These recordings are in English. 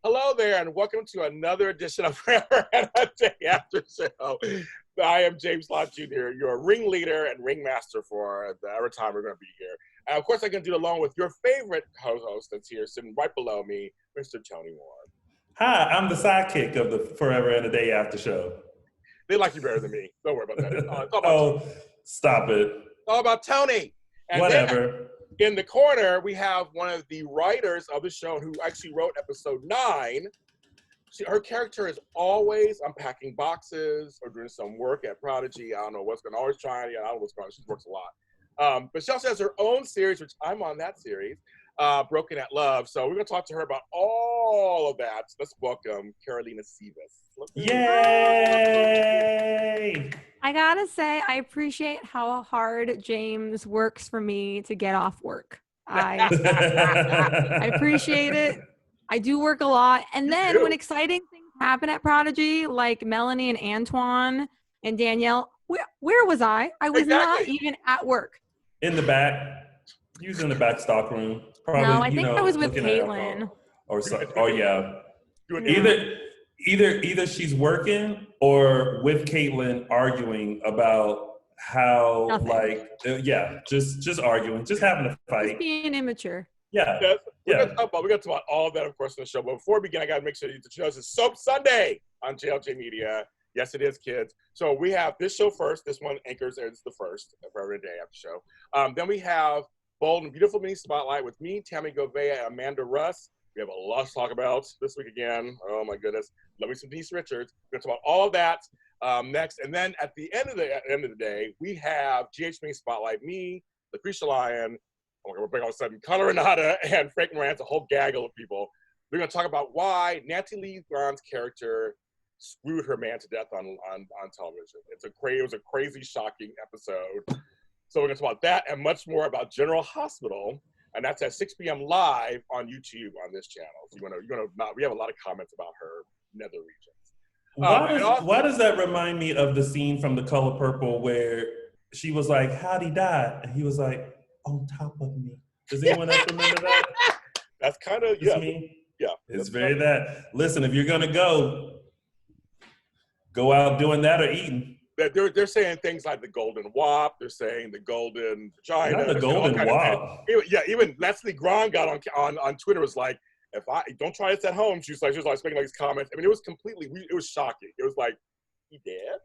Hello there, and welcome to another edition of Forever and a Day Aftershow. I am James Lott Jr., your ringleader and ringmaster for every time we're going to be here. And of course, I can do it along with your favorite co-host that's here, sitting right below me, Mr. Tony Ward. Hi, I'm the sidekick of the Forever and a Day Aftershow. They like you better than me. Don't worry about that. It's all about Tony. Stop it. It's all about Tony. And whatever. Then, in the corner, we have one of the writers of the show who actually wrote episode 9. Her character is always unpacking boxes or doing some work at Prodigy. I don't know what's going on. Always trying. I don't know what's going on. She works a lot. But she also has her own series, which I'm on that series, Broken at Love. So we're going to talk to her about all of that. So let's welcome Karolina Sivas. Yay! I gotta say, I appreciate how hard James works for me to get off work. I appreciate it. I do work a lot. And then when exciting things happen at Prodigy, like Melanie and Antoine and Danielle, where was I? I was not even at work. In the back. He was in the back stock room. Probably, no, I think I was with Caitlyn. Either she's working or with Caitlyn arguing about how just arguing, just having a fight. Just being immature. Yeah. We're going to talk about all of that, of course, in the show. But before we begin, I got to make sure you know it's Soap Sunday on JLJ Media. Yes, it is, kids. So we have this show first. This one anchors as the first Forever and a Day after show. Then we have Bold and Beautiful Mini Spotlight with me, Tammy Govea, and Amanda Russ. We have a lot to talk about this week again. Oh, my goodness. Love me some Denise Richards. We're going to talk about all of that next. And then at the end of the day, we have GH Mini Spotlight, me, Lucretia Lyon, we're bringing all of a sudden Conor Renata and Frank Moran's a whole gaggle of people. We're going to talk about why Nancy Lee Grant's character screwed her man to death on television. It was a crazy, shocking episode. So we're going to talk about that and much more about General Hospital, and that's at 6 p.m. live on YouTube on this channel. So we have a lot of comments about her nether regions. Why does that remind me of the scene from The Color Purple where she was like, "How'd he die?" And he was like, "On top of me." Does anyone else remember that? That's kind of me. Yeah, it's very that. Listen, if you're gonna go out doing that or eating. They're saying things like the golden wop. They're saying the golden vagina. Not the golden wop. Even Leslie Grant got on Twitter was like, "If I don't try this at home," she was like making like these comments. I mean, it was it was shocking. It was like, "He dead?"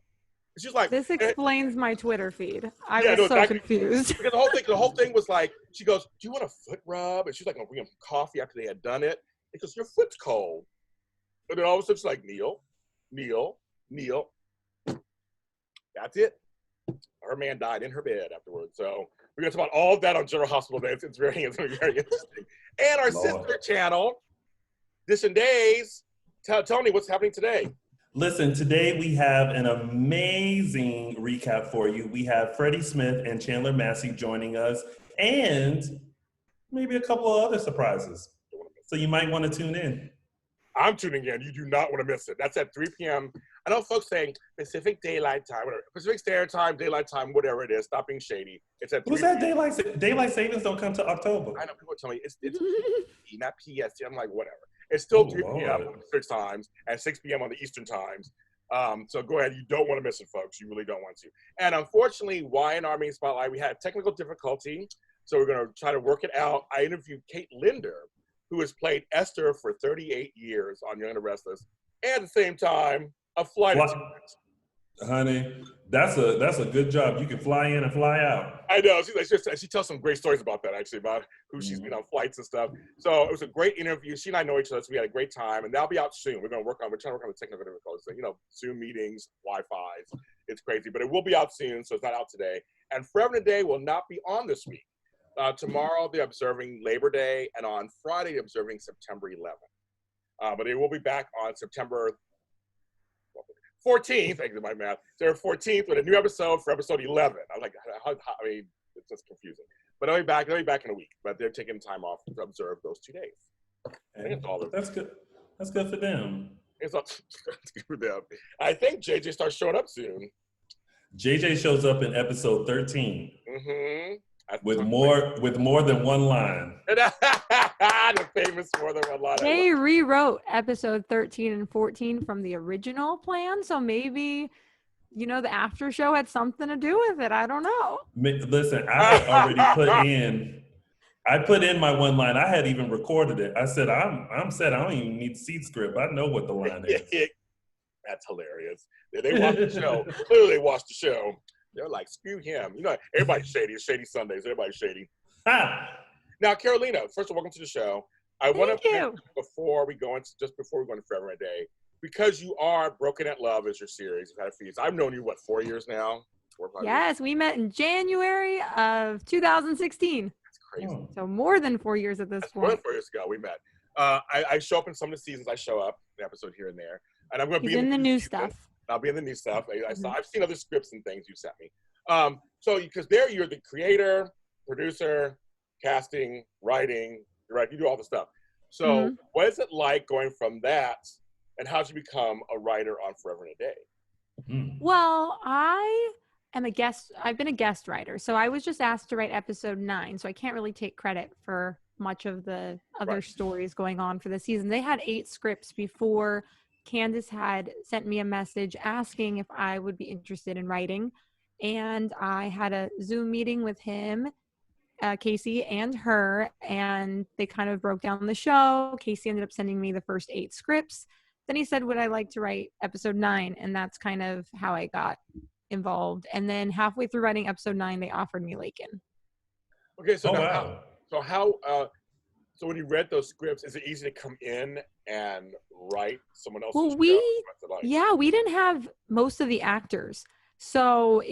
She's like, "This explains my Twitter feed." I was so confused. Because the whole thing was like, she goes, "Do you want a foot rub?" And she's like, "I'm bring him coffee after they had done it." Because your foot's cold. And then all of a sudden she's like, kneel. That's it. Her man died in her bed afterwards. So we're going to talk about all of that on General Hospital Day. It's very interesting. And our sister channel, Dish and Days. Tony, what's happening today? Listen, today we have an amazing recap for you. We have Freddie Smith and Chandler Massey joining us, and maybe a couple of other surprises. So you might want to tune in. I'm tuning in. You do not want to miss it. That's at 3 p.m. I know folks saying Pacific Daylight Time, whatever. Pacific Standard Time, Daylight Time, whatever it is. Stop being shady. It's at 3 Who's that? Daylight savings don't come to October. I know people tell me it's not PST. I'm like, whatever. It's still 3 p.m. on the Pacific times and 6 p.m. on the Eastern times. So go ahead. You don't want to miss it, folks. You really don't want to. And unfortunately, why in our main spotlight, we had technical difficulty. So we're going to try to work it out. I interviewed Kate Linder, who has played Esther for 38 years on Young and the Restless, and at the same time, a flight attendant. Honey, that's a good job. You can fly in and fly out. I know. She tells some great stories about that, actually, about who she's been on flights and stuff. So it was a great interview. She and I know each other, so we had a great time, and that'll be out soon. We're trying to work on the technical difficulties. So, Zoom meetings, Wi-Fi's. It's crazy, but it will be out soon, so it's not out today. And Forever and a Day will not be on this week. Tomorrow they're observing Labor Day, and on Friday they're observing September 11th. But they will be back on September 14th. Thank you, my math. They're 14th with a new episode for episode 11. I was like, it's just confusing. But they'll be back in a week. But they're taking time off to observe those 2 days. That's good. That's good for them. It's good for them. I think JJ starts showing up soon. JJ shows up in episode 13. Mm-hmm. With more than one line. The famous more than one line. They rewrote episode 13 and 14 from the original plan, so maybe, you know, the after show had something to do with it. I don't know. Listen, I had already put in my one line. I had even recorded it. I said, I'm set. I don't even need to see the script. I know what the line is. That's hilarious. They watched the show. Clearly they watched the show. They're like, screw him. You know, everybody's shady. It's Shady Sundays. Everybody's shady. Now, Karolina, first of all, welcome to the show. I want to, before we go into Forever and a Day, because you are Broken at Love as your series. You've had a few years. I've known you, 4 years now? 4 or 5 years? Yes, we met in January of 2016. That's crazy. So more than 4 years at this point. More than 4 years ago, we met. I show up in some of the seasons. I show up in an episode here and there. And I'm going to be in the new stuff. I'll be in the new stuff. I've seen other scripts and things you sent me. So because there you're the creator, producer, casting, writing, you do all the stuff. So what is it like going from that, and how did you become a writer on Forever and a Day? Well, I've been a guest writer. So I was just asked to write episode 9. So I can't really take credit for much of the other stories going on for the season. They had 8 scripts before Candace had sent me a message asking if I would be interested in writing. And I had a Zoom meeting with him, Casey and her, and they kind of broke down the show. Casey ended up sending me the first 8 scripts. Then he said, would I like to write episode 9? And that's kind of how I got involved. And then halfway through writing episode 9, they offered me Laken. Okay, so so when you read those scripts, is it easy to come in and write someone else's show? We didn't have most of the actors. So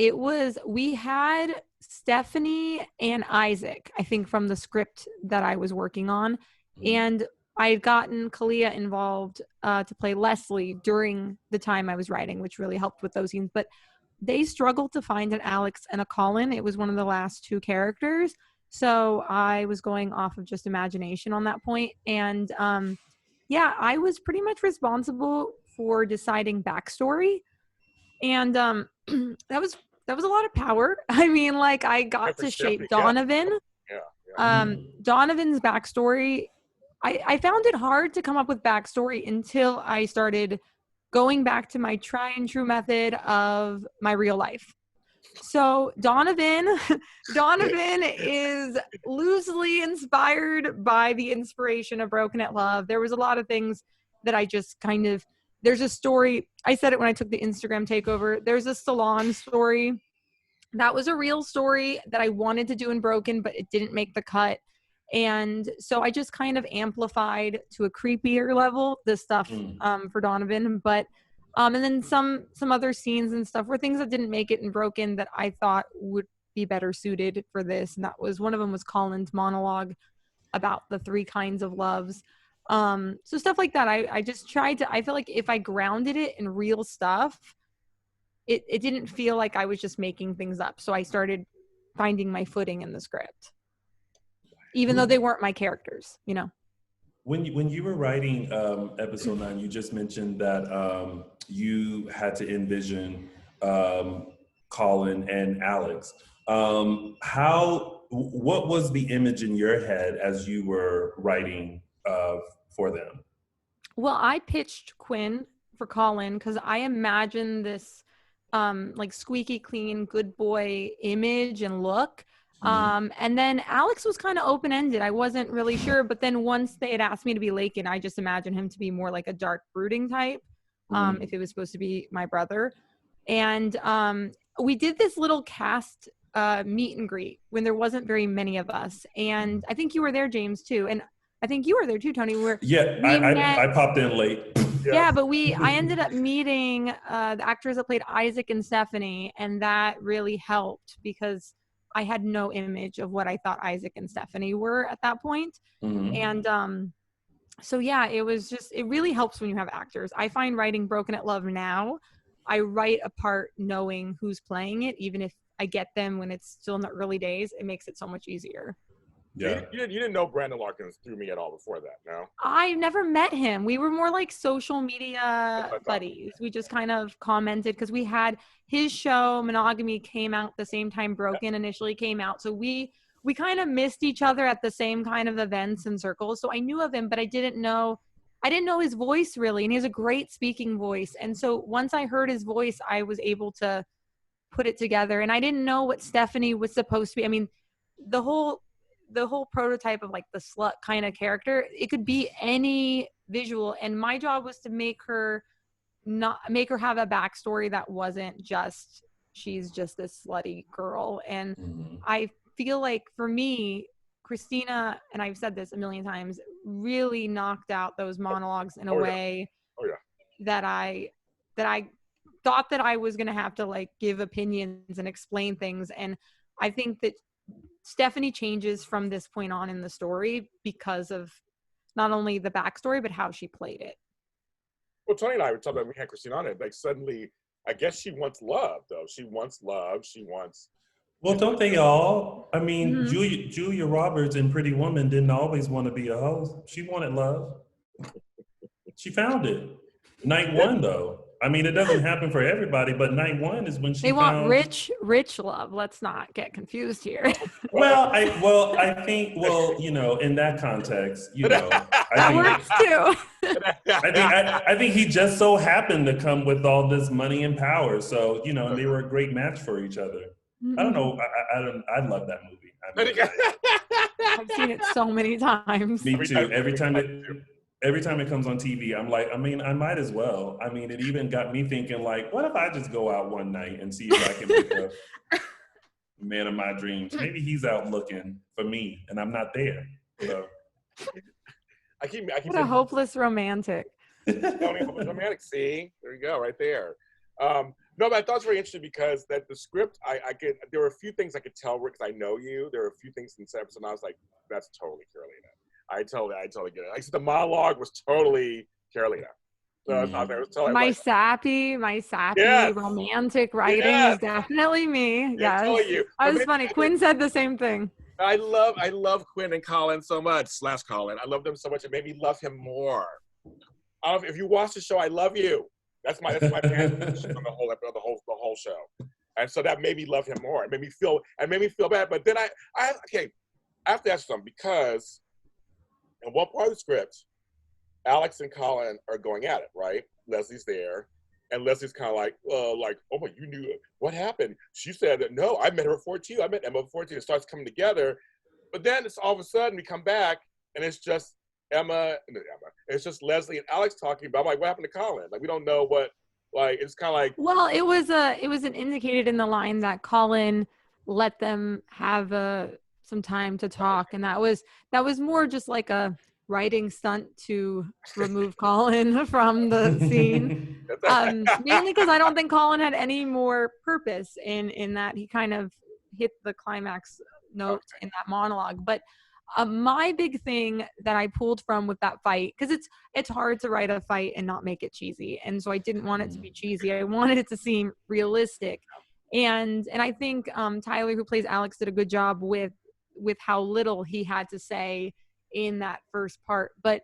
we had Stephanie and Isaac, I think, from the script that I was working on. And I had gotten Kalia involved to play Leslie during the time I was writing, which really helped with those scenes. But they struggled to find an Alex and a Colin. It was one of the last 2 characters. So I was going off of just imagination on that point. And I was pretty much responsible for deciding backstory. And that was a lot of power. I mean, like, I got to shape Donovan. Donovan's backstory, I found it hard to come up with backstory until I started going back to my tried and true method of my real life. So Donovan is loosely inspired by the inspiration of Broken at Love. There was a lot of things that I just there's a story, I said it when I took the Instagram takeover, there's a salon story. That was a real story that I wanted to do in Broken, but it didn't make the cut. And so I just kind of amplified to a creepier level the stuff for Donovan. But and then some other scenes and stuff were things that didn't make it in Broken that I thought would be better suited for this. And that was, one of them was Colin's monologue about the 3 kinds of loves. So stuff like that. I just tried to, I feel like if I grounded it in real stuff, it didn't feel like I was just making things up. So I started finding my footing in the script, even though they weren't my characters, you know. When you were writing episode 9, you just mentioned that you had to envision Colin and Alex. What was the image in your head as you were writing for them? Well, I pitched Quinn for Colin because I imagined this like squeaky clean, good boy image and look. And then Alex was kind of open-ended. I wasn't really sure, but then once they had asked me to be Laken, I just imagined him to be more like a dark brooding type, if it was supposed to be my brother. And we did this little cast meet and greet when there wasn't very many of us. And I think you were there, James, too. And I think you were there too, Tony. I popped in late. Yeah, but I ended up meeting the actors that played Isaac and Stephanie, and that really helped because I had no image of what I thought Isaac and Stephanie were at that point. And so yeah, it really helps when you have actors. I find writing Broken at Love now, I write a part knowing who's playing it, even if I get them when it's still in the early days. It makes it so much easier. Yeah. You didn't know Brandon Larkin through me at all before that, no? I never met him. We were more like social media buddies. We just kind of commented because we had his show, Monogamy, came out the same time Broken initially came out. So we we kind of missed each other at the same kind of events and circles. So I knew of him, but I didn't know his voice really. And he has a great speaking voice. And so once I heard his voice, I was able to put it together. And I didn't know what Stephanie was supposed to be. I mean, the whole prototype of like the slut kind of character, it could be any visual. And my job was to make her have a backstory that wasn't just, she's just this slutty girl. And I feel like for me, Christina, and I've said this a million times, really knocked out those monologues in a way that I thought that I was going to have to like give opinions and explain things. And I think that Stephanie changes from this point on in the story because of not only the backstory, but how she played it. Well, Tony and I were talking about, we had Christina on it, like suddenly, I guess she wants love, though. She wants love. She wants... Well, don't they all? I mean, Julia Roberts in Pretty Woman didn't always want to be a hoe. She wanted love. She found it. Night one, though. I mean, it doesn't happen for everybody, but night one is when she want rich love. Let's not get confused here. I think, you know, in that context, you know, that works too. I think he just so happened to come with all this money and power. So, you know, they were a great match for each other. I don't know. I love that movie. I've seen it so many times. Me too. Every time it comes on TV, I'm like, I mean, I might as well. I mean, it even got me thinking, like, what if I just go out one night and see if I can pick up the man of my dreams? Maybe he's out looking for me, and I'm not there. So I keep what a hopeless romantic. Hopeless romantic. See, there you go, right there. No, but I thought it was very interesting because that the script, there were a few things I could tell because I know you. There were a few things in the episode, and I was like, that's totally Karolina. I totally get it. Like, the monologue was totally Karolina. So my sappy romantic writing is definitely me. Yes. I was funny. Quinn said the same thing. I love Quinn and Colin so much. / Colin. I love them so much. It made me love him more. If you watch the show, I love you. That's my fan on the whole show, and so that made me love him more. It made me feel bad. But then I have to ask something, because in one part of the script, Alex and Colin are going at it, right? Leslie's there, and Leslie's kind of like, oh my, you knew it. What happened? She said that, no, I met her before too. I met Emma before too. It starts coming together, but then it's all of a sudden we come back and it's just it's just Leslie and Alex talking about, like, what happened to Colin? Like, we don't know what, like, it's kind of like. Well, it was indicated in the line that Colin let them have some time to talk, and that was more just like a writing stunt to remove Colin from the scene. Mainly because I don't think Colin had any more purpose in that he kind of hit the climax note in that monologue. But my big thing that I pulled from with that fight, because it's hard to write a fight and not make it cheesy, and so I didn't want it to be cheesy. I wanted it to seem realistic, and I think Tyler, who plays Alex, did a good job with how little he had to say in that first part. But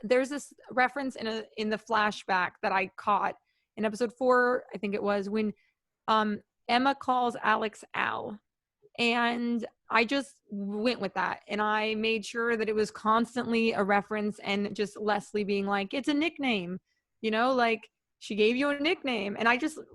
there's this reference in the flashback that I caught in episode 4, I think it was, when Emma calls Alex Al. And I just went with that, and I made sure that it was constantly a reference, and just Leslie being like, it's a nickname, you know, like, she gave you a nickname. And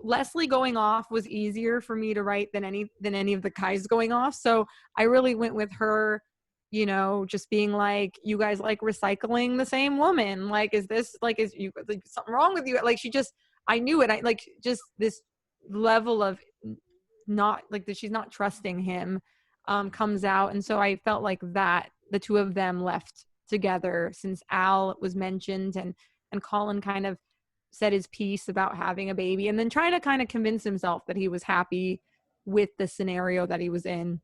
Leslie going off was easier for me to write than any of the guys going off. So I really went with her, you know, just being like, you guys like recycling the same woman. Like, is you like something wrong with you? Like, I knew it. I like just this level of not like that she's not trusting him comes out. And so I felt like that the two of them left together, since Al was mentioned and Colin kind of said his piece about having a baby, and then trying to kind of convince himself that he was happy with the scenario that he was in.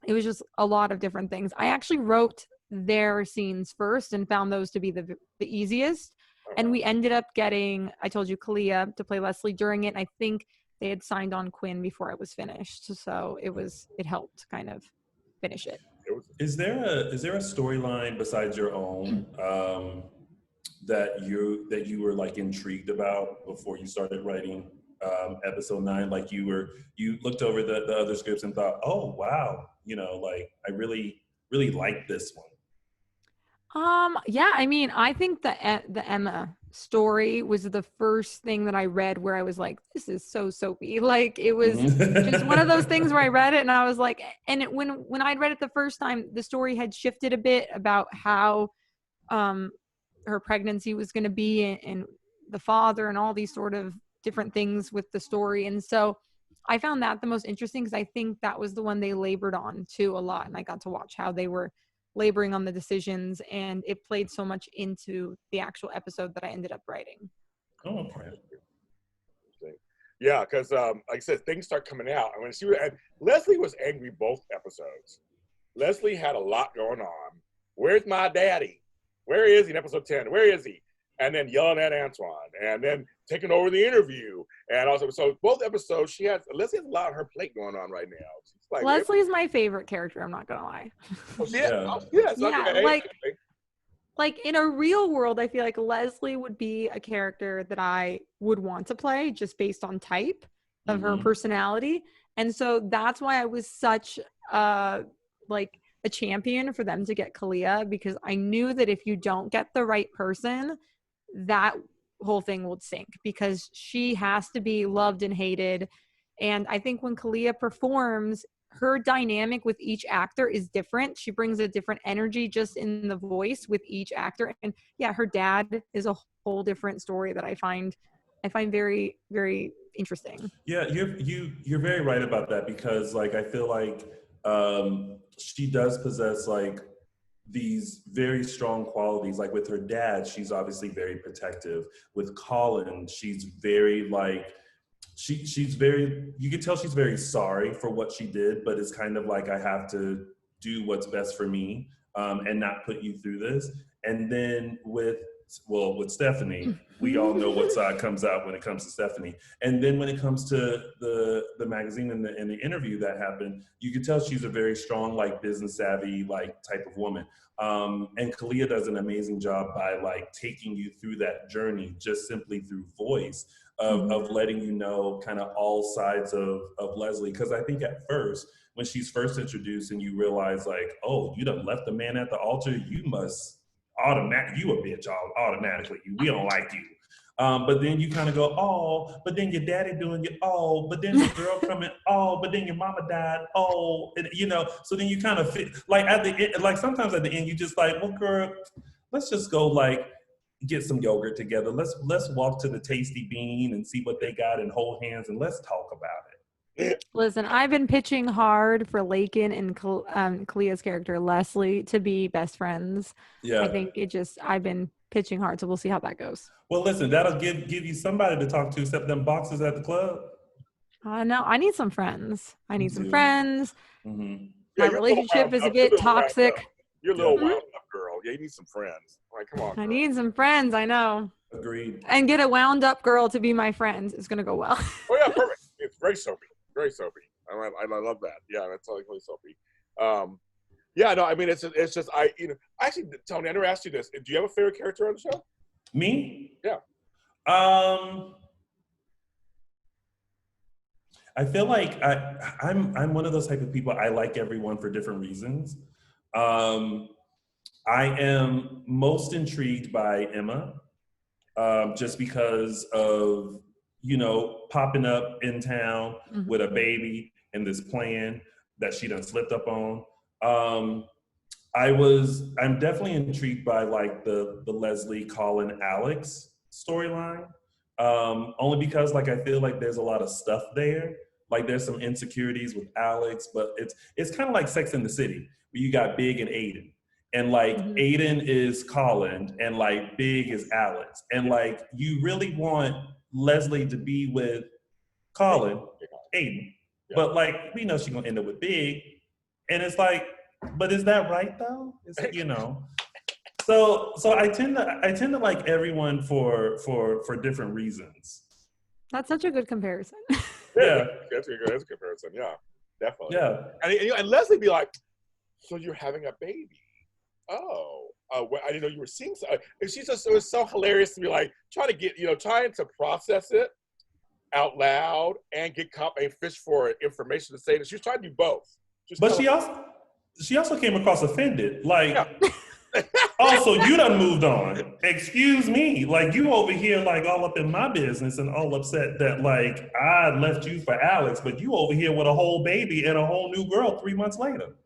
It was just a lot of different things. I actually wrote their scenes first and found those to be the easiest. And we ended up getting, I told you, Kalia to play Leslie during it. And I think they had signed on Quinn before it was finished. So it helped kind of finish it. Is there a storyline besides your own that you were like intrigued about before you started writing episode 9? Like you looked over the other scripts and thought, oh wow, like I really, really like this one. Yeah, I mean, I think the Emma story was the first thing that I read where I was like, this is so soapy. Like, it was just one of those things where I read it and I was like, and when I'd read it the first time, the story had shifted a bit about how her pregnancy was going to be, and the father and all these sort of different things with the story. And so I found that the most interesting because I think that was the one they labored on too a lot, and I got to watch how they were laboring on the decisions, and it played so much into the actual episode that I ended up writing. Oh, okay. Yeah, because like I said, things start coming out. I mean, and Leslie was angry both episodes. Leslie had a lot going on. Where's my daddy? Where is he in episode 10? Where is he? And then yelling at Antoine, and then taking over the interview. And also, so both episodes, Leslie has a lot on her plate going on right now. She's like, Leslie's my favorite character, I'm not gonna lie. Like in a real world, I feel like Leslie would be a character that I would want to play just based on type of her personality. And so that's why I was such like a champion for them to get Kalia, because I knew that if you don't get the right person, that whole thing will sink, because she has to be loved and hated. And I think when Kalia performs, her dynamic with each actor is different. She brings a different energy just in the voice with each actor. And yeah, her dad is a whole different story that I find very, very interesting. Yeah, you're very right about that, because like I feel like she does possess like these very strong qualities. Like with her dad, she's obviously very protective. With Colin, she's very like she's very, you can tell she's very sorry for what she did, but it's kind of like, I have to do what's best for me and not put you through this. And then with Stephanie, we all know what side comes out when it comes to Stephanie. And then when it comes to the magazine and the interview that happened, you can tell she's a very strong, like business savvy, like type of woman. And Kalia does an amazing job by like taking you through that journey just simply through voice of letting you know kind of all sides of Leslie. Because I think at first, when she's first introduced and you realize like, oh, you done left the man at the altar, you must you a bitch automatically. We don't like you. But then you kind of go, oh, but then your daddy doing it, oh, but then the girl coming, oh, but then your mama died, oh, and, you know, so then you kind of fit, like at the end, like sometimes at the end, you just like, well, girl, let's just go like get some yogurt together. Let's walk to the Tasty Bean and see what they got and hold hands and let's talk about it. Listen, I've been pitching hard for Laken and Kalia's character, Leslie, to be best friends. Yeah. I think I've been pitching hard, so we'll see how that goes. Well, listen, that'll give you somebody to talk to except them boxes at the club. No, I need some friends. Mm-hmm. My relationship is a bit toxic. You're a little wound up girl. Yeah, you need some friends. All right, come on. I need some friends, I know. Agreed. And get a wound up girl to be my friend is going to go well. Oh, yeah, perfect. It's very soapy. Very soapy. I love that. Yeah, that's like really soapy. Yeah, no, I mean, it's just, actually, Tony, I never asked you this. Do you have a favorite character on the show? Me? Yeah. I feel like I'm one of those type of people. I like everyone for different reasons. I am most intrigued by Emma, just because of, popping up in town with a baby and this plan that she done slipped up on. I'm definitely intrigued by like the Leslie, Colin, Alex storyline. Only because like I feel like there's a lot of stuff there. Like there's some insecurities with Alex, but it's kind of like Sex in the City, where you got Big and Aiden. And like Aiden is Colin and like Big is Alex. And like you really want Leslie to be with Colin, Aiden. Yeah. But like we know she's gonna end up with Big. And it's like, but is that right though? It's, So I tend to like everyone for different reasons. That's such a good comparison. Yeah, that's a good comparison. Yeah, definitely. Yeah, and Leslie be like, "So you're having a baby? Oh, well, I didn't know you were seeing." And it was so hilarious to be like trying to process it out loud and get and fish for information to say that she was trying to do both. But she also came across offended. Like, also, you done moved on. Excuse me. Like, you over here, like, all up in my business and all upset that, like, I left you for Alex, but you over here with a whole baby and a whole new girl 3 months later.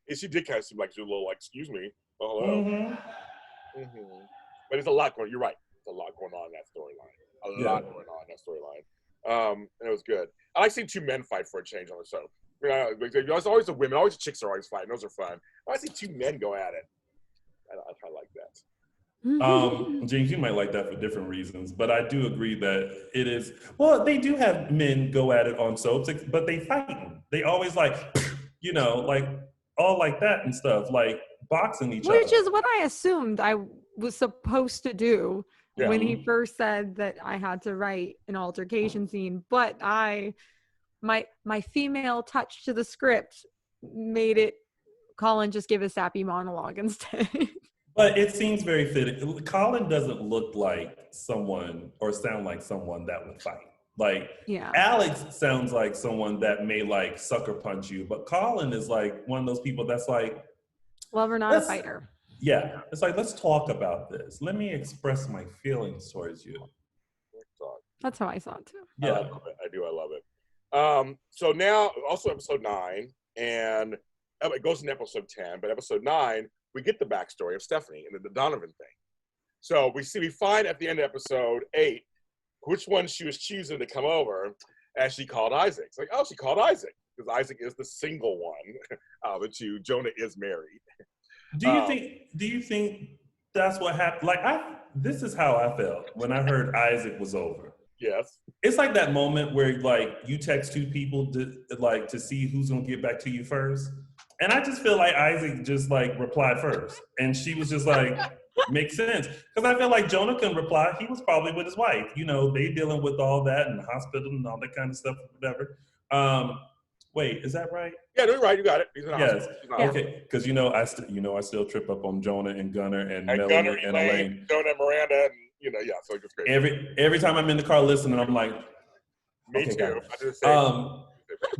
And she did kind of seem like she was a little like, excuse me. Oh, hello. Mm-hmm. Mm-hmm. But it's a lot going. You're right. There's a lot going on in that storyline. A lot going on in that storyline. And it was good. I like seeing two men fight for a change on the show. You know, it's always the women. Always the chicks are always fighting. Those are fun. I see two men go at it. I kind of like that. James, you might like that for different reasons, but I do agree that it is. Well, they do have men go at it on soaps, but they fighting. They always like, you know, like all like that and stuff, like boxing each other. Which is what I assumed I was supposed to do when he first said that I had to write an altercation scene. But my female touch to the script made it Colin just give a sappy monologue instead. But it seems very fitting. Colin doesn't look like someone or sound like someone that would fight. Like, Alex sounds like someone that may like sucker punch you, but Colin is like one of those people that's like, lover, not a fighter. Yeah, it's like, let's talk about this. Let me express my feelings towards you. That's how I saw it too. Yeah, I love it. So now also episode 9, and it goes into episode 10, but episode 9, we get the backstory of Stephanie and the Donovan thing. So we find at the end of episode 8 which one she was choosing to come over, and she called Isaac. It's like, oh, she called Isaac because Isaac is the single one of the two. Jonah is married. Do you think that's what happened? Like, this is how I felt when I heard Isaac was over. Yes. It's like that moment where like you text two people to see who's gonna get back to you first. And I just feel like Isaac just like replied first. And she was just like, makes sense. Because I feel like Jonah can reply. He was probably with his wife. You know, they dealing with all that in the hospital and all that kind of stuff, whatever. Wait, is that right? Yeah, you're right. You got it. He's in the hospital. Okay. Because I still trip up on Jonah and Gunnar and Melanie and Elaine. Jonah and Miranda, and so it's great. Every time I'm in the car listening, I'm like, me too.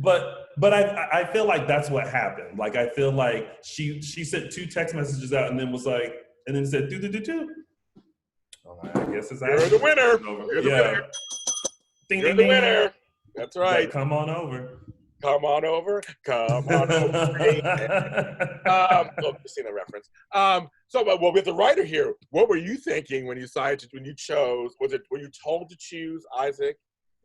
But I feel like that's what happened. Like, I feel like she sent 2 text messages out and then was like, and then said, do. Oh, I guess it's You're the winner. You're the winner. You're the winner. That's right. Like, come on over. Come on over. Come on over. Seen a reference. With the writer here, what were you thinking when you chose? Were you told to choose Isaac?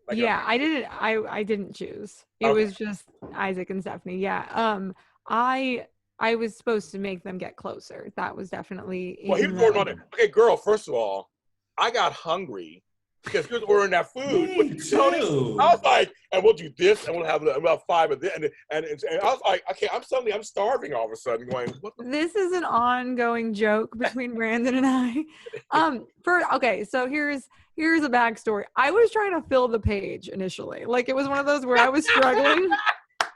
I didn't choose. It was just Isaac and Stephanie. Yeah. I was supposed to make them get closer. That was definitely. Well, he was ordering on it. Okay, girl. First of all, I got hungry because he was ordering that food. I was like, and we'll do this, and we'll have about 5 of this, and I was like, okay, I'm starving all of a sudden. Going, what the this is an ongoing joke between Brandon and I. So here's a backstory. I was trying to fill the page initially. Like, it was one of those where I was struggling.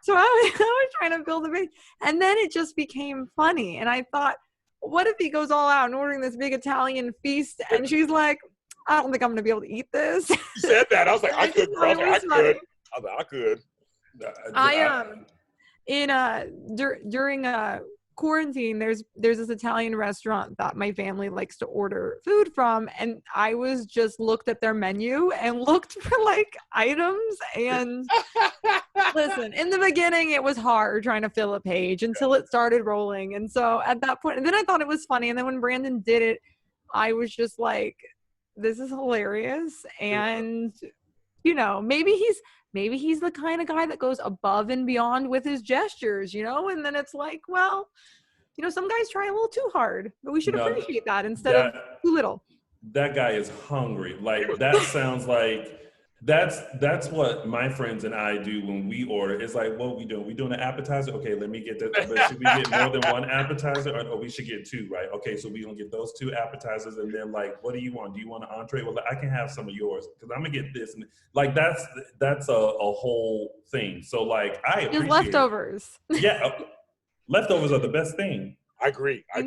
So I was trying to fill the page. And then it just became funny. And I thought, what if he goes all out and ordering this big Italian feast? And she's like, I don't think I'm going to be able to eat this. You said that. I was like, I could, girl. I could. During quarantine, there's this Italian restaurant that my family likes to order food from, and I was just looked at their menu and looked for like items. And listen, in the beginning it was hard trying to fill a page until it started rolling, and so at that point, and then I thought it was funny, and then when Brandon did it, I was just like, this is hilarious. And maybe he's the kind of guy that goes above and beyond with his gestures, and then it's like, well, some guys try a little too hard, but we should appreciate that instead of too little. That guy is hungry. Like, that sounds like that's what my friends and I do when we order. It's like, what we doing? We doing an appetizer? Okay, let me get that. But should we get more than one appetizer? Or we should get 2, right? Okay, so we gonna get those 2 appetizers, and then like, what do you want? Do you want an entree? Well, I can have some of yours because I'm gonna get this. And like, that's a whole thing. So like, I appreciate leftovers. Yeah, leftovers are the best thing. I agree. I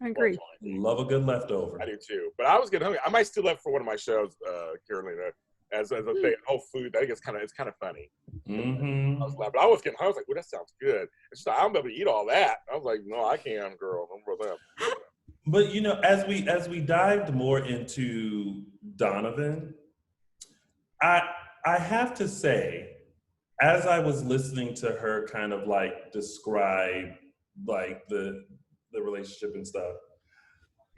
agree. Love a good leftover. I do too. But I was getting hungry. I might steal that for one of my shows, Karolina. as a thing. Oh, food. I think it's kind of funny. Mm-hmm. I was laughing. I was like, well, that sounds good. And she's like, I'm gonna eat all that. I was like, no, I can't, girl. I'm for them. But you know, as we dived more into Donovan, I have to say, as I was listening to her kind of like describe like the relationship and stuff,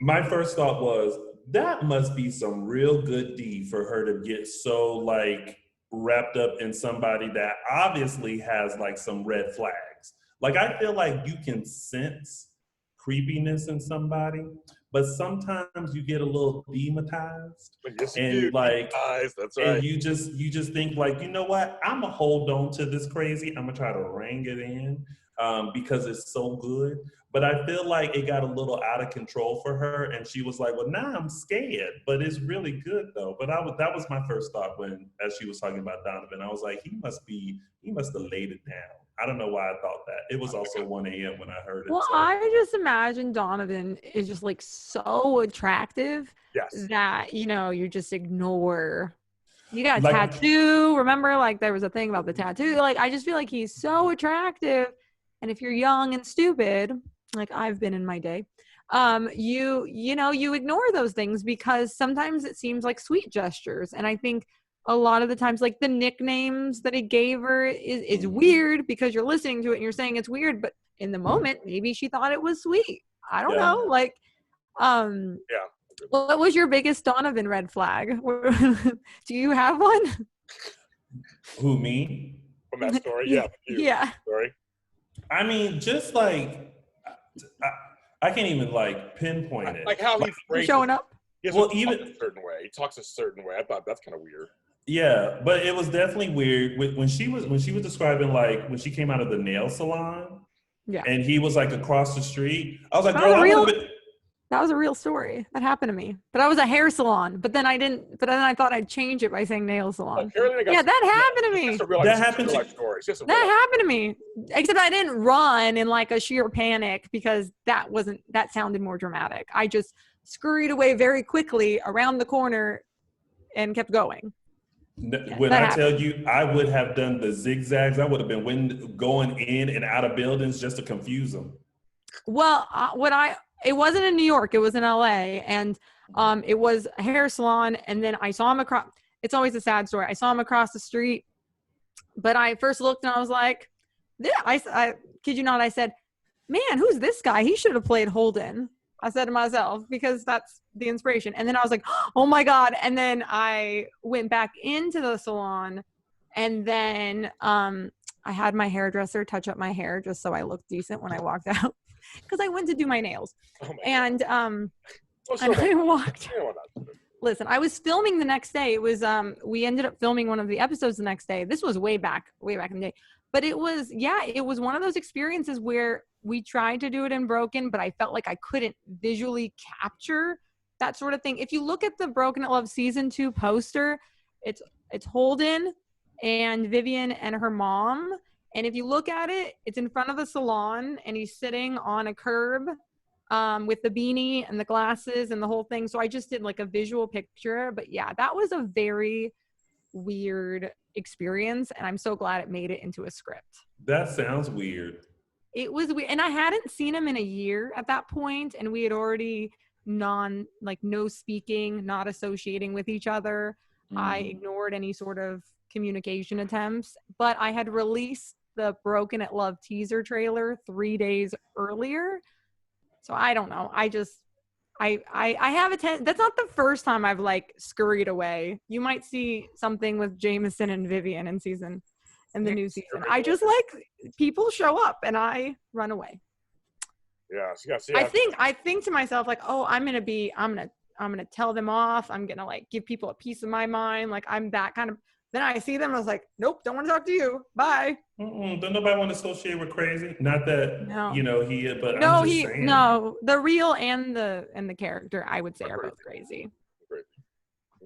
my first thought was that must be some real good D for her to get so like wrapped up in somebody that obviously has like some red flags. Like I feel like you can sense creepiness in somebody, but sometimes you get a little demonetized. Yes, you And do. like Guys, that's right. and you just think like, you know what, I'm gonna hold on to this crazy, I'm gonna try to rein it in because it's so good. But I feel like it got a little out of control for her, and she was like, well, now I'm scared, but it's really good though. But that was my first thought as she was talking about Donovan. I was like, he must have laid it down. I don't know why I thought that. It was also 1 a.m. when I heard it. Well, so. I just imagine Donovan is just like so attractive that, you know, you just ignore. You got a tattoo. Remember, like there was a thing about the tattoo. Like I just feel like he's so attractive. And if you're young and stupid, like I've been in my day, you ignore those things because sometimes it seems like sweet gestures. And I think a lot of the times, like the nicknames that he gave her is weird because you're listening to it and you're saying it's weird, but in the moment, maybe she thought it was sweet. I don't know. Like, what was your biggest Donovan red flag? Do you have one? Who, me? From that story? Yeah. Yeah. Story. I mean, just like, I can't even like pinpoint it. Like how he's showing up? Well, even a certain way. He talks a certain way. I thought that's kind of weird. Yeah, but it was definitely weird when she was describing like when she came out of the nail salon. Yeah. And he was like across the street. I was like, that was a real story. That happened to me. But I was a hair salon. But then I thought I'd change it by saying nail salon. Yeah, that happened to me. That happened to me. Except I didn't run in like a sheer panic because that sounded more dramatic. I just scurried away very quickly around the corner and kept going. When I tell you, I would have done the zigzags. I would have been going in and out of buildings just to confuse them. Well, it wasn't in New York. It was in LA. And it was a hair salon. And then I saw him across. It's always a sad story. I saw him across the street. But I first looked and I was like, yeah, I kid you not. I said, man, who's this guy? He should have played Holden. I said to myself, because that's the inspiration. And then I was like, oh my God. And then I went back into the salon and then I had my hairdresser touch up my hair just so I looked decent when I walked out because I went to do my nails. And I walked. Listen, I was filming the next day. It was, we ended up filming one of the episodes the next day. This was way back in the day. But it was one of those experiences where we tried to do it in Broken, but I felt like I couldn't visually capture that sort of thing. If you look at the Broken at Love season 2 poster, it's Holden and Vivian and her mom. And if you look at it, it's in front of the salon and he's sitting on a curb with the beanie and the glasses and the whole thing. So I just did like a visual picture. But yeah, that was a very weird experience. And I'm so glad it made it into a script. That sounds weird. It was weird. And I hadn't seen him in a year at that point, and we had already no speaking, not associating with each other. I ignored any sort of communication attempts, but I had released the Broken at Love teaser trailer 3 days earlier. So I don't know. I have that's not the first time I've like scurried away. You might see something with Jameson and Vivian in the new season. I just like people show up and I run away. Yeah, I think to myself like, oh, I'm gonna tell them off. I'm gonna like give people a piece of my mind. Like I'm that kind of. Then I see them. I was like, nope, don't want to talk to you. Bye. Don't nobody want to associate with crazy. Not that but no, I'm just saying. No, the real and the character I would say are both crazy.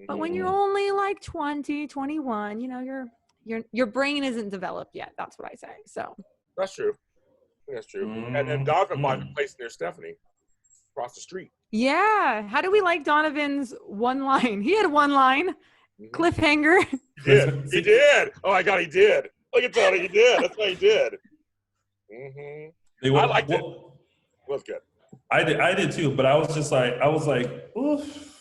But when you're only like 20, 21, your brain isn't developed yet. That's what I say. So that's true. And then Donovan bought a place near Stephanie across the street. Yeah. How do we like Donovan's one line? He had one line Cliffhanger. He did. Oh my God, he did. Look at Tony, he did. That's what he did. I liked it. It was good. I did too, but I was like, oof.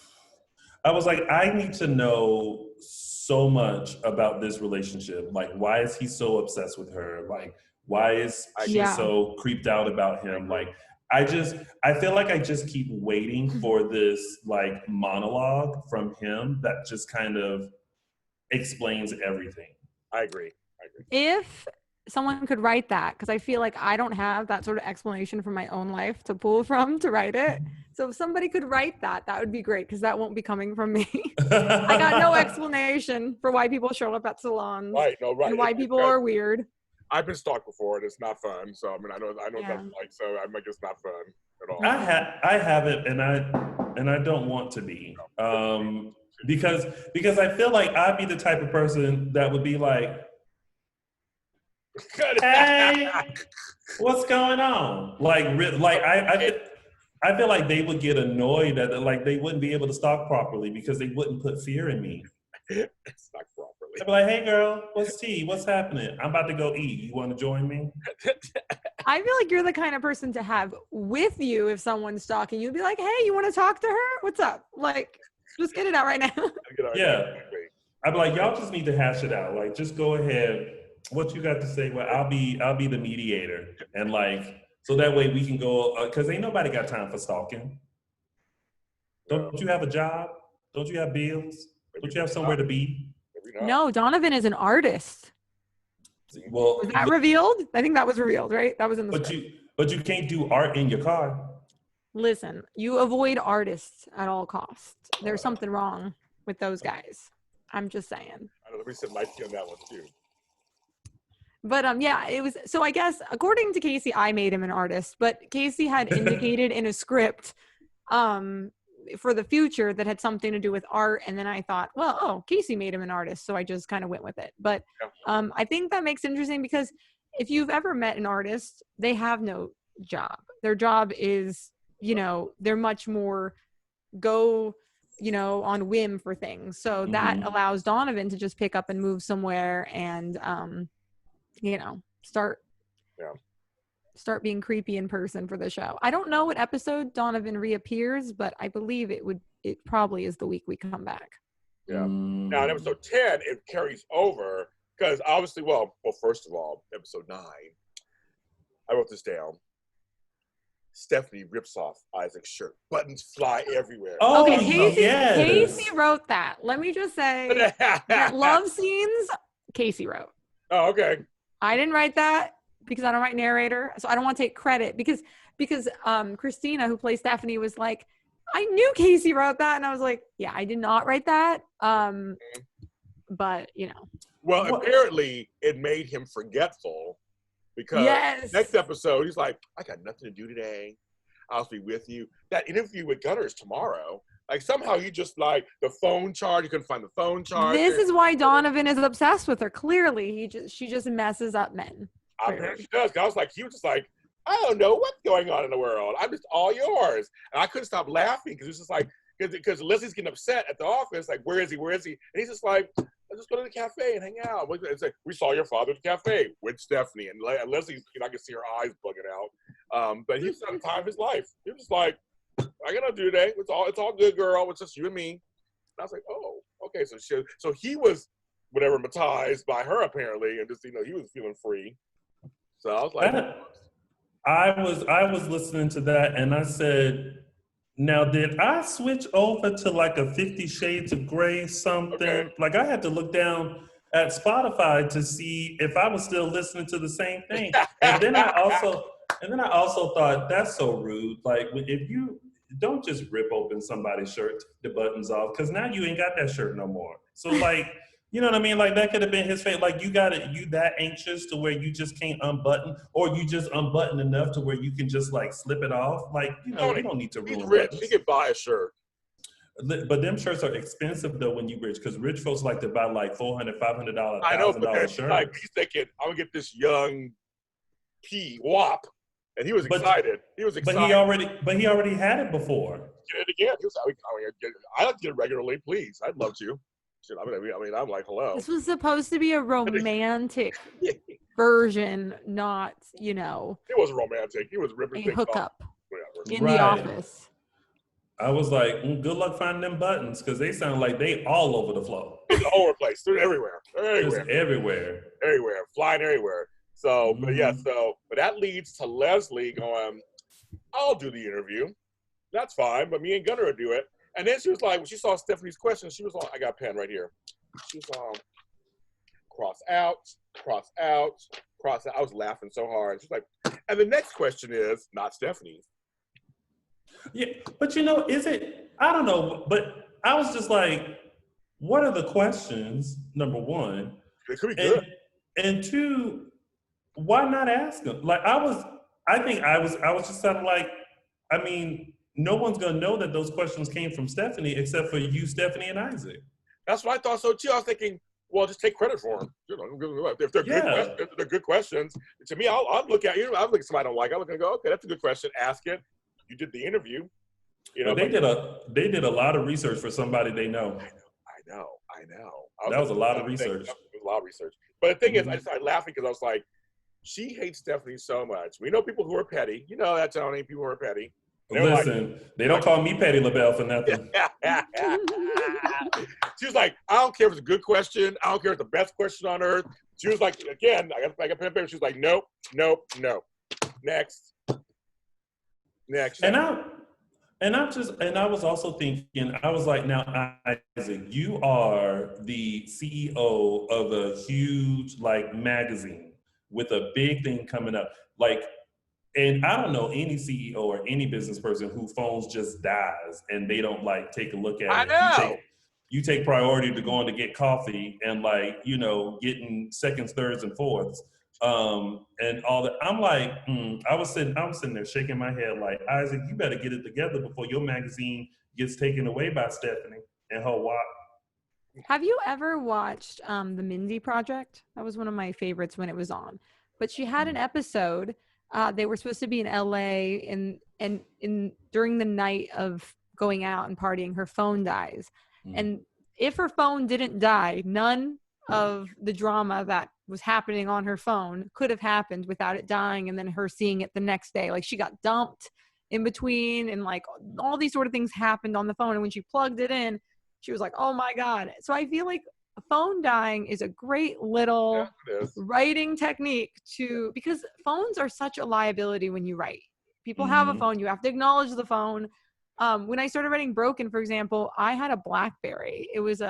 I was like, I need to know so much about this relationship. Like, why is he so obsessed with her? Like, why is she so creeped out about him? Like, I feel like I just keep waiting for this like monologue from him that just kind of explains everything. I agree. If someone could write that, because I feel like I don't have that sort of explanation from my own life to pull from to write it. So if somebody could write that, that would be great, because that won't be coming from me. I got no explanation for why people show up at salons. Right. And why people are weird. I've been stalked before, and it's not fun. So I mean, I know what that's like. So I'm like, it's not fun at all. I haven't, and I don't want to be, because I feel like I'd be the type of person that would be like, hey, what's going on? I feel like they would get annoyed that like they wouldn't be able to stalk properly because they wouldn't put fear in me. Stalk properly. I'd be like, hey girl, what's tea? What's happening? I'm about to go eat. You want to join me? I feel like you're the kind of person to have with you if someone's stalking. You'd be like, hey, you want to talk to her? What's up? Like, just get it out right now. Yeah. I'd be like, y'all just need to hash it out. Like, just go ahead. What you got to say? Well, I'll be the mediator, and like, so that way we can go, because ain't nobody got time for stalking. Don't you have a job? Don't you have bills? Don't you have somewhere to be? No, Donovan is an artist. Well, was that revealed? I think that was revealed, right? That was in the script. But you can't do art in your car. Listen, you avoid artists at all costs. There's something wrong with those guys. I'm just saying. Let me set my tea on that one too. But yeah, it was, so I guess according to Casey, I made him an artist, but Casey had indicated in a script for the future that had something to do with art. And then I thought, well, Casey made him an artist. So I just kind of went with it. But I think that makes it interesting because if you've ever met an artist, they have no job. Their job is, they're much more go, on whim for things. So that allows Donovan to just pick up and move somewhere and, start being creepy in person for the show. I don't know what episode Donovan reappears, but I believe it probably is the week we come back. Yeah. Now in episode 10, it carries over because obviously, well, first of all, episode 9, I wrote this down. Stephanie rips off Isaac's shirt. Buttons fly everywhere. Oh, okay, yes. Casey wrote that. Let me just say that love scenes, Casey wrote. Oh, okay. I didn't write that because I don't write narrator, so I don't want to take credit because Christina, who plays Stephanie, was like, I knew Casey wrote that, and I was like, yeah, I did not write that. But Well, apparently it made him forgetful because next episode he's like, I got nothing to do today. I'll be with you. That interview with Gunnar is tomorrow. Like somehow he just like the phone charge. You couldn't find the phone charge. This is why Donovan is obsessed with her. Clearly, she just messes up men. I bet she does. I was like, he was just like, I don't know what's going on in the world. I'm just all yours. And I couldn't stop laughing because it was just like, because Leslie's getting upset at the office. Like, where is he? Where is he? And he's just like, let's just go to the cafe and hang out. It's like, we saw your father at the cafe with Stephanie. And Leslie's, I can see her eyes bugging out. But he's at the time of his life. He was just like, I got nothing to do today. It's all good, girl. It's just you and me. And I was like, oh, okay. So he was whatever hypnotized by her apparently, and just he was feeling free. So I was like, I was listening to that, and I said, now did I switch over to like a 50 Shades of Grey something? Okay. Like I had to look down at Spotify to see if I was still listening to the same thing, and then I also thought that's so rude. Like if you don't just rip open somebody's shirt, the buttons off, because now you ain't got that shirt no more. So like, you know what I mean? Like that could have been his fate. Like you that anxious to where you just can't unbutton, or you just unbutton enough to where you can just like slip it off. Like, you don't need to ruin He's rich. buttons. He could buy a shirt. But them shirts are expensive though when you rich, because rich folks like to buy like $400, $500, I know, but $1,000 shirts. Like he's thinking, I'm gonna get this young wop. And he was excited. But he already had it before. Get it again. He was like, I like to get it regularly, please. I'd love to. Shit, I mean, I'm like, hello. This was supposed to be a romantic version, not, It was romantic. He was ripping a things off. hookup Whatever. in the office. I was like, good luck finding them buttons, because they sound like they all over the floor. In the whole place. They're everywhere. Just everywhere. Everywhere. Flying everywhere. So, but yeah, Mhm. but that leads to Leslie going, I'll do the interview. That's fine, but me and Gunnar will do it. And then she was like, when she saw Stephanie's question, she was on, I got a pen right here. She was on, cross out, cross out, cross out. I was laughing so hard. She's like, and the next question is not Stephanie's. Yeah, but is it? I don't know, but I was just like, what are the questions? Number one, It could be good. And two, why not ask them? Like I was just sort of like, I mean, no one's gonna know that those questions came from Stephanie except for you, Stephanie, and Isaac. That's what I thought so too. I was thinking, well, just take credit for them. If they're good questions, if they're good questions, to me, I'll look at I'll look at somebody I don't like. I look and go, okay, that's a good question. Ask it. You did the interview. But they did a lot of research for somebody they know. I know. That was a lot of research. It was a lot of research. But the thing is, I started laughing because I was like, she hates Stephanie so much. We know people who are petty. You know that, Tony, people who are petty. Listen, they don't call me Petty LaBelle for nothing. She was like, I don't care if it's a good question. I don't care if it's the best question on earth. She was like, again, I got pen and paper. She was like, nope. Next. And I was also thinking, I was like, now, Isaac, you are the CEO of a huge magazine with a big thing coming up. And I don't know any CEO or any business person whose phones just dies and they don't take a look at it. I know. You take priority to going to get coffee and getting seconds, thirds, and fourths. And all that. I'm like, I was sitting there shaking my head like, Isaac, you better get it together before your magazine gets taken away by Stephanie and her watch. Have you ever watched the Mindy Project? That was one of my favorites when it was on. But she had an episode. They were supposed to be in LA and during the night of going out and partying, her phone dies. And if her phone didn't die, none of the drama that was happening on her phone could have happened without it dying and then her seeing it the next day. She got dumped in between and all these sort of things happened on the phone. And when she plugged it in, she was like, oh my God. So I feel like a phone dying is a great little writing technique because phones are such a liability when you write. People have a phone. You have to acknowledge the phone. When I started writing Broken, for example, I had a BlackBerry. It was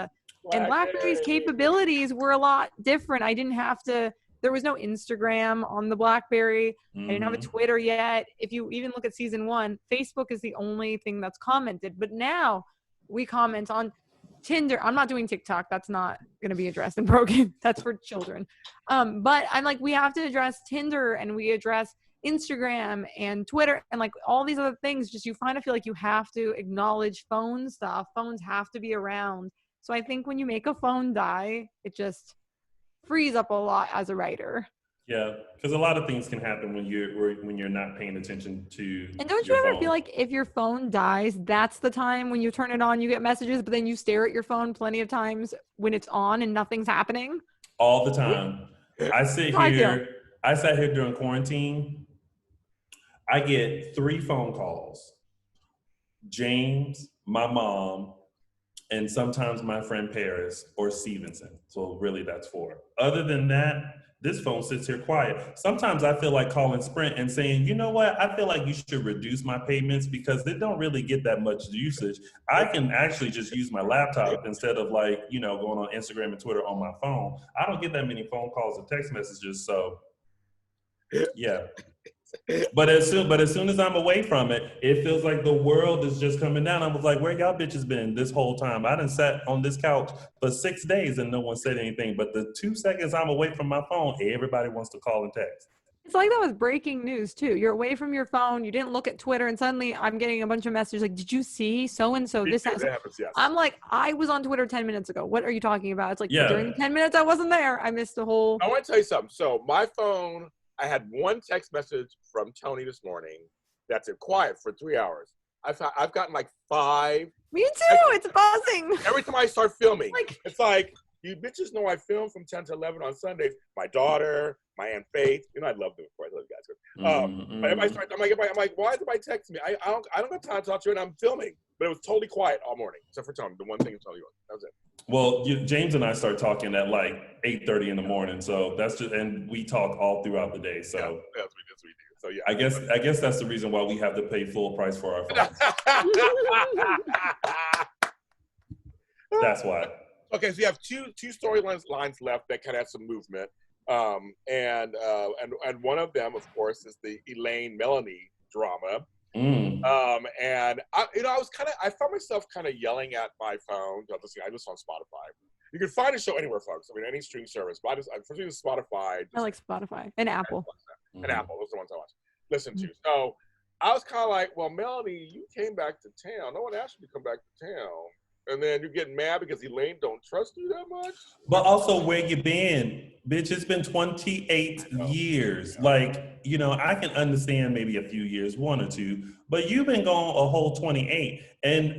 and BlackBerry's capabilities were a lot different. There was no Instagram on the BlackBerry. I didn't have a Twitter yet. If you even look at season 1, Facebook is the only thing that's commented. But now we comment on Tinder. I'm not doing TikTok. That's not going to be addressed in Broken. That's for children. But I'm like, we have to address Tinder and we address Instagram and Twitter and all these other things. Just you feel like you have to acknowledge phone stuff. Phones have to be around. So I think when you make a phone die, it just frees up a lot as a writer. Yeah, because a lot of things can happen when you're not paying attention to. And don't you ever feel like if your phone dies, that's the time when you turn it on, you get messages, but then you stare at your phone plenty of times when it's on and nothing's happening? All the time. I sat here during quarantine. I get 3 phone calls. James, my mom, and sometimes my friend Paris or Stevenson. So really that's 4. Other than that, this phone sits here quiet. Sometimes I feel like calling Sprint and saying, you know what? I feel like you should reduce my payments because they don't really get that much usage. I can actually just use my laptop instead of going on Instagram and Twitter on my phone. I don't get that many phone calls and text messages. So yeah. But as soon as I'm away from it, it feels like the world is just coming down. I was like, where y'all bitches been this whole time? I done sat on this couch for 6 days and no one said anything. But the 2 seconds I'm away from my phone, everybody wants to call and text. It's like that with breaking news too. You're away from your phone. You didn't look at Twitter and suddenly I'm getting a bunch of messages like, did you see so-and-so? This happens, yes. I'm like, I was on Twitter 10 minutes ago. What are you talking about? It's like, during the 10 minutes I wasn't there. I missed the whole. I want to tell you something. So my phone, I had 1 text message from Tony this morning that's quiet for 3 hours. I've gotten like 5. Me too. It's buzzing. Every time I start filming, Like- it's like, you bitches know I film from 10 to 11 on Sundays. My daughter, my Aunt Faith, I love them, of course, I love you guys. But I'm like, why is everybody texting me? I don't have time to talk to you, and I'm filming. But it was totally quiet all morning, except for Tony. The one thing Tony was. That was it. Well, James and I start talking at like 8:30 in the morning, so that's just, and we talk all throughout the day. So yeah, that's what we do. So yeah, I guess that's the reason why we have to pay full price for our phones. That's why. Okay, so you have two storylines left that kind of have some movement, and one of them, of course, is the Elaine Melanie drama. And I found myself kind of yelling at my phone. I was on Spotify. You can find a show anywhere, folks. I mean, any streaming service. But I use Spotify. I like Spotify and Apple. And Apple. Those are the ones I watch. Listen to. So I was kind of like, well, Melanie, you came back to town. No one asked you to come back to town. And then you're getting mad because Elaine don't trust you that much? But also, where you been? Bitch, it's been 28 years. Like, I can understand maybe a few years, 1 or 2, but you've been gone a whole 28. And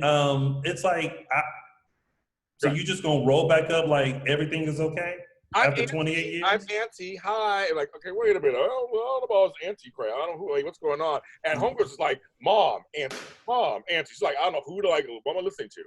it's like, so you just gonna roll back up like everything is okay after 28 years? I'm Auntie, hi. Like, okay, wait a minute. I don't know about this Auntie crap. I don't know what's going on. And Homegirl's is like, Mom, Auntie. She's like, I don't know who to like, what am I listening to?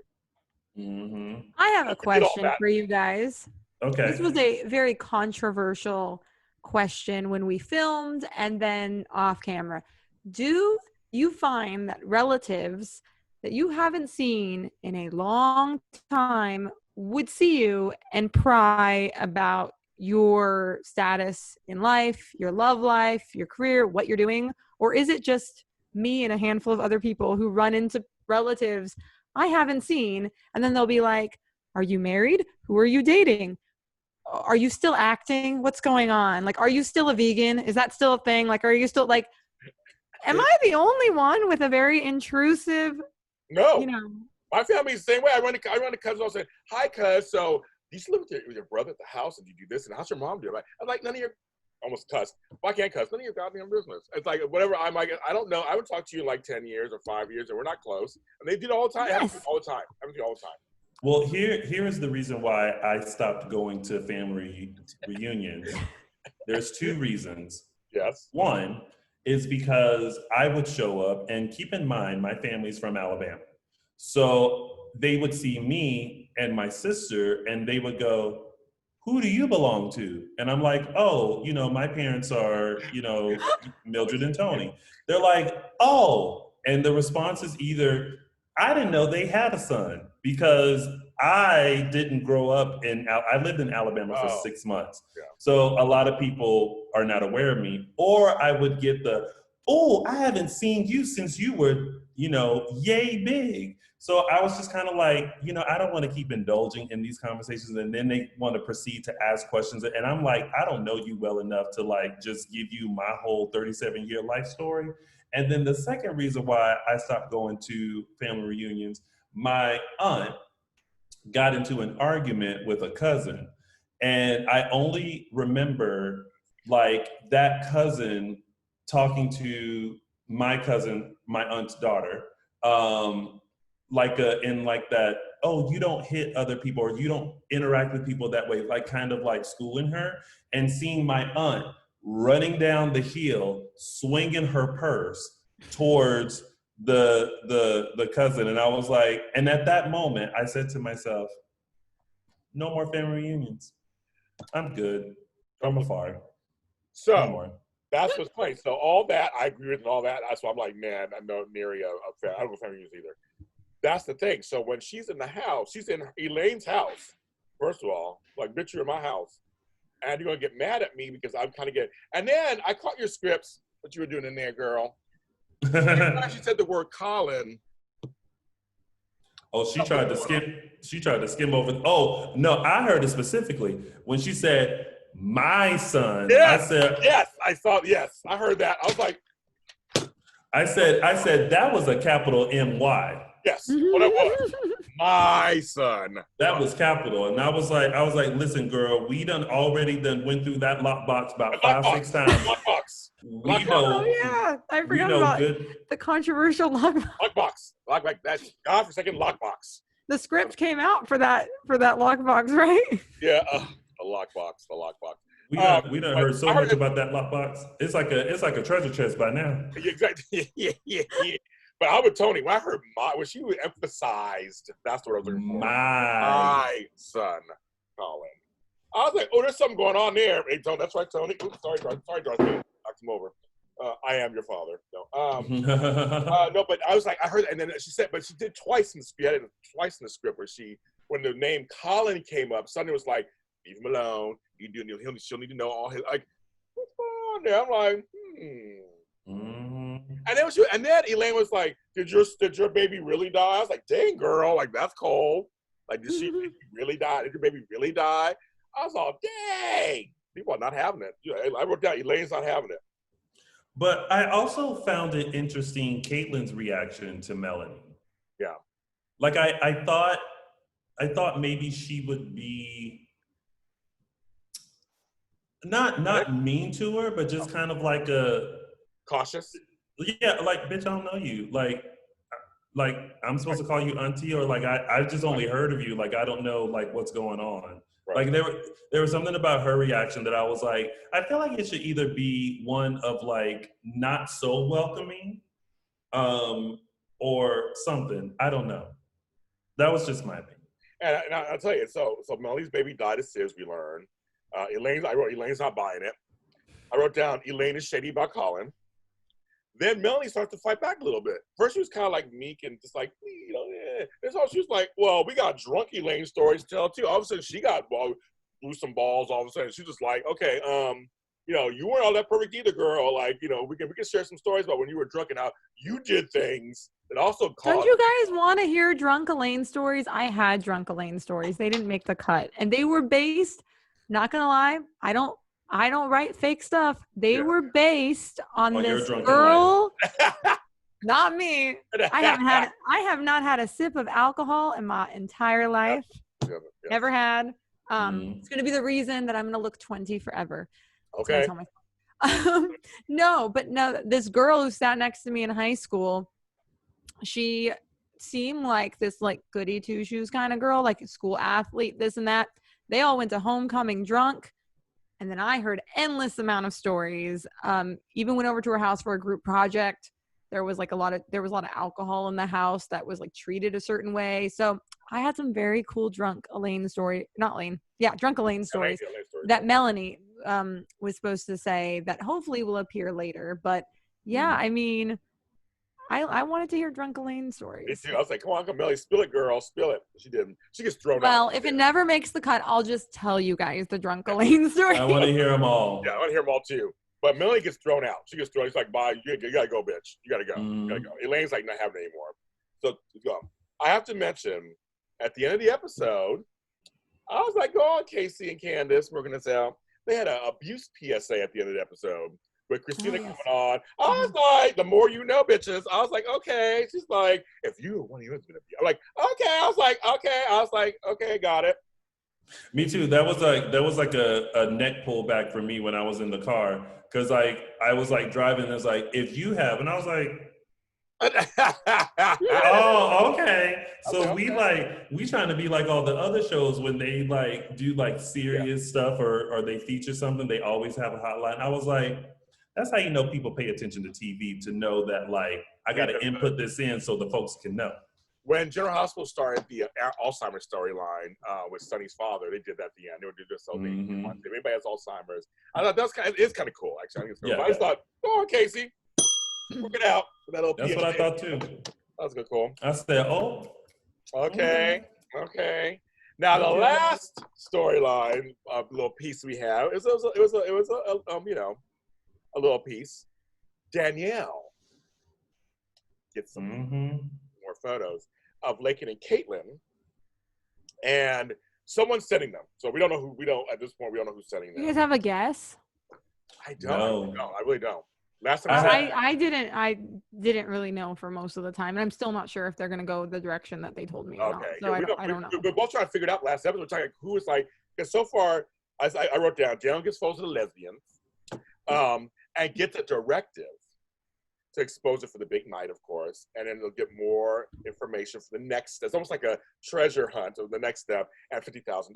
I have a question for you guys. Okay. This was a very controversial question when we filmed and then off camera. Do you find that relatives that you haven't seen in a long time would see you and pry about your status in life, your love life, your career, what you're doing? Or is it just me and a handful of other people who run into relatives I haven't seen, and then they'll be like, are you married? Who are you dating? Are you still acting? What's going on? Like, are you still a vegan? Is that still a thing? Like, are you still like, am I the only one with a very intrusive, No. My family's the same way. I run to cousins all saying, hi, cuz, so do you still live with your brother at the house, and do you do this, and how's your mom doing? I'm like, none of your, almost cussed. Well, I can't cuss. None of your goddamn business. It's like, whatever, I don't know. I would talk to you in like 10 years or 5 years, and we're not close. And they do it all the time. Yes. All the time. All the time. Well, here is the reason why I stopped going to family reunions. There's 2 reasons. Yes. One is because I would show up, and keep in mind, my family's from Alabama. So they would see me and my sister, and they would go, who do you belong to? And I'm like, oh, my parents are, Mildred and Tony. They're like, oh. And the response is either, I didn't know they had a son, because I didn't grow up I lived in Alabama for 6 months. Yeah. So a lot of people are not aware of me. Or I would get I haven't seen you since you were, yay big. So I was just kind of like, I don't want to keep indulging in these conversations, and then they want to proceed to ask questions. And I'm like, I don't know you well enough to like just give you my whole 37-year life story. And then the second reason why I stopped going to family reunions, my aunt got into an argument with a cousin. And I only remember like that cousin talking to my cousin, my aunt's daughter, oh, you don't hit other people, or you don't interact with people that way, like kind of like schooling her, and seeing my aunt running down the hill, swinging her purse towards the cousin. And I was like, and at that moment, I said to myself, no more family reunions. I'm good. I'm afar. So no more. That's what's funny. So all that, I agree with all that. That's why I'm like, man, I'm not near I don't know family reunions either. That's the thing. So when she's in the house, she's in Elaine's house, first of all, like, bitch, you're in my house. And you're going to get mad at me because I'm kind of getting, and then I caught your scripts, what you were doing in there, girl. She said the word Colin. Oh, she tried to skim over. Oh, no, I heard it specifically when she said, my son. Yes, I said, yes, I heard that. I was like, I said that was a capital M-Y. yes, what it was. My son. That was capital. And I was like, listen, girl, we already went through that lockbox about 5-6 times. Lockbox. We know. Oh yeah, I We forgot know about good. the controversial lockbox. Lockbox. Lockbox. That's godforsaken lockbox. The script came out for that lockbox, right? Yeah, the lockbox. The lockbox. We done heard so much it, about that lockbox. It's like a treasure chest by now. Exactly. Yeah. But I would Tony when I heard when she emphasized, that's what I was looking for. My son, Colin. I was like, oh, there's something going on there. Hey, Tony, that's right, Tony. Oops, sorry, Dorothy. Knocked him over. I am your father. No. No, but I was like, I heard, and then she said, but she did twice in the script. Twice in the script where when the name Colin came up, Sunday was like, leave him alone. She'll need to know all his like. What's going on there? I'm like, And then Elaine was like, did your baby really die? I was like, dang girl, like that's cold. Like, did she really die? Did your baby really die? I was all, dang. People are not having it. I wrote down Elaine's not having it. But I also found it interesting, Caitlyn's reaction to Melanie. Yeah. Like I thought maybe she would be not mean to her, but just kind of like cautious. Yeah, like, bitch, I don't know you. Like I'm supposed to call you auntie, or like I just only heard of you. Like I don't know like what's going on. Right. Like there was something about her reaction that I was like, I feel like it should either be one of like not so welcoming, or something. I don't know. That was just my opinion. And I'll tell you, so Melanie's baby died of SIDS, we learned. I wrote Elaine's not buying it. I wrote down Elaine is shady about Colin. Then Melanie starts to fight back a little bit. First, she was kind of like meek and just like, yeah. And so she was like, well, we got drunk Elaine stories to tell too. All of a sudden, she got blew some balls. All of a sudden, she's just like, okay, you weren't all that perfect either, girl. Like, we can share some stories about when you were drunk and how you did things that also caused. Don't you guys want to hear drunk Elaine stories? I had drunk Elaine stories. They didn't make the cut, and they were based. Not gonna lie, I don't write fake stuff. They were based on this girl. Not me. I have not had a sip of alcohol in my entire life. Yeah. Never had. It's gonna be the reason that I'm gonna look 20 forever. Okay. No, this girl who sat next to me in high school, she seemed like this like goody two shoes kind of girl, like a school athlete, this and that. They all went to homecoming drunk. And then I heard endless amount of stories. Even went over to her house for a group project. There was a lot of alcohol in the house that was like treated a certain way. So I had some very cool drunk Elaine stories that Melanie was supposed to say that hopefully will appear later. But yeah, I mean, I wanted to hear drunk Elaine stories. Me too. I was like, come on, Melanie, spill it, girl, spill it. She didn't. She gets thrown out. Well, if it never makes the cut, I'll just tell you guys the drunk Elaine story. I want to hear them all. Yeah, I want to hear them all too. But Melanie gets thrown out. She gets thrown. It's like, bye, you gotta go, bitch. You gotta go. You gotta go. Elaine's like, not having it anymore. So go. I have to mention, at the end of the episode, I was like, go on, Casey and Candace, working this out. They had an abuse PSA at the end of the episode. With Christina coming on. I was like, the more you know, bitches. I was like, okay. She's like, if you one of you is gonna be. I'm like, okay. I was like, okay, got it. Me too. That was like a neck pullback for me when I was in the car. Cause like I was like driving and it was like, if you have, and I was like, oh, okay. So we trying to be like all the other shows when they like do like serious stuff or they feature something, they always have a hotline. I was like, that's how you know people pay attention to TV, to know that like I got to input this in so the folks can know. When General Hospital started the Alzheimer's storyline with Sonny's father, they did that at the end. They would do this so if anybody has Alzheimer's, I thought it's kind of cool. Actually, I think it's cool. I just thought, go on, Casey, work it out. That's what I thought too. That was good, cool. I said, oh, okay. Now the last storyline little piece we have it was a little piece. Danielle gets some more photos of Laken and Caitlyn, and someone's sending them. So we don't know at this point, we don't know who's sending them. You guys have a guess? I don't. No, I really don't. Last time I didn't really know for most of the time, and I'm still not sure if they're gonna go the direction that they told me or not. So I don't know. We're both trying to figure it out. Last episode, we're talking who is like, because so far, I wrote down, Jalen gets exposed to the lesbians, and gets a directive to expose it for the big night, of course, and then they'll get more information for the next. It's almost like a treasure hunt of the next step at $50,000.